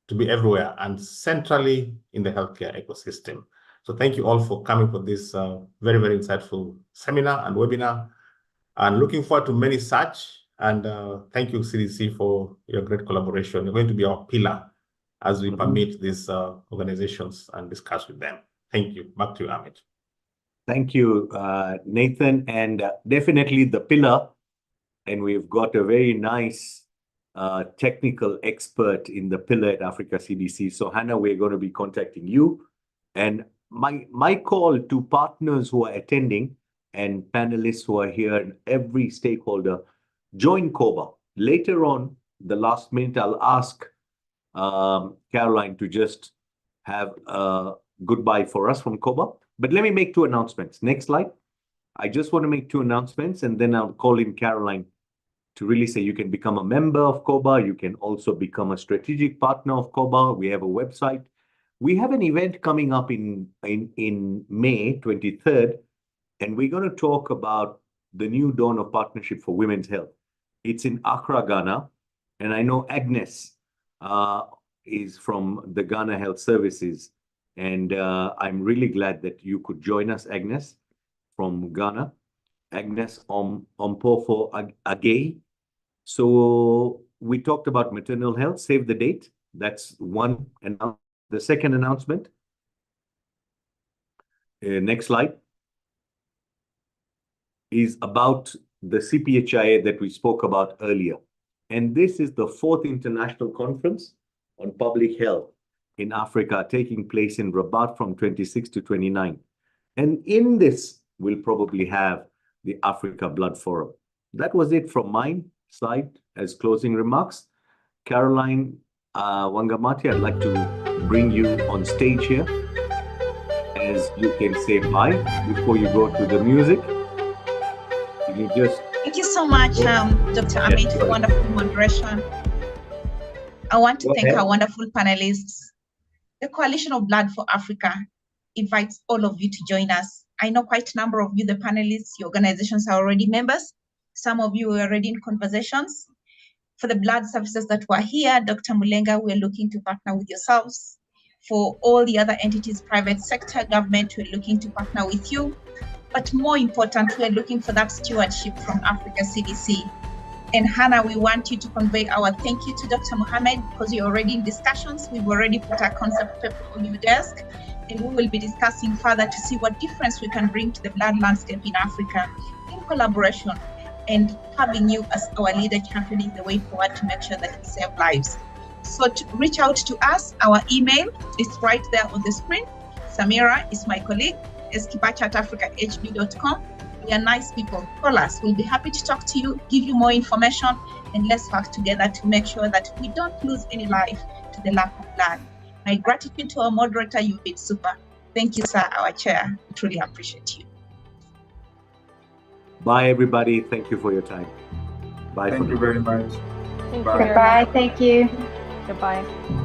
to be everywhere and centrally in the healthcare ecosystem. So thank you all for coming for this very, very insightful seminar and webinar, and looking forward to many such. And thank you, CDC, for your great collaboration. You're going to be our pillar as we permit these organizations and discuss with them. Thank you. Back to you, Amit. Thank you, Nathan, and definitely the pillar. And we've got a very nice technical expert in the pillar at Africa CDC. So Hannah, we're going to be contacting you. And my call to partners who are attending and panelists who are here and every stakeholder, join COBA. Later on, the last minute, I'll ask Caroline to just have a goodbye for us from COBA. But let me make 2 announcements. Next slide. I just want to make 2 announcements, and then I'll call in Caroline to really say you can become a member of COBA. You can also become a strategic partner of COBA. We have a website. We have an event coming up in May 23rd, and we're going to talk about the new dawn of partnership for women's health. It's in Accra, Ghana, and I know Agnes is from the Ghana Health Services, and I'm really glad that you could join us, Agnes, from Ghana. Agnes Ompofo Agay. So we talked about maternal health. Save the date. That's one. And the second announcement. Next slide. Is about the CPHIA that we spoke about earlier. And this is the 4th International Conference on Public Health in Africa, taking place in Rabat from 26 to 29. And in this, we'll probably have the Africa Blood Forum. That was it from my side as closing remarks. Caroline Wangamati, I'd like to bring you on stage here, as you can say bye before you go to the music. You just Thank you so much, Dr. Amit, for wonderful moderation. I want to thank our wonderful panelists. The Coalition of Blood for Africa invites all of you to join us. I know quite a number of you, the panelists, your organizations are already members. Some of you are already in conversations. For the blood services that were here, Dr. Mulenga, we're looking to partner with yourselves. For all the other entities, private sector, government, we're looking to partner with you. But more important, we're looking for that stewardship from Africa CDC. And Hannah, we want you to convey our thank you to Dr. Mohammed, because you're already in discussions. We've already put our concept paper on your desk, and we will be discussing further to see what difference we can bring to the blood landscape in Africa in collaboration, and having you as our leader championing the way forward to make sure that we save lives. So to reach out to us, our email is right there on the screen. Samira is my colleague, eskibacha@africahb.com. We are nice people. Call us. We'll be happy to talk to you, give you more information, and let's work together to make sure that we don't lose any life to the lack of blood. My gratitude to our moderator, you've been super. Thank you, sir, our chair. We truly appreciate you. bye, everybody. Thank you for your time. Bye. Thank you very much. Thank Bye. you. Goodbye. Thank you. Goodbye.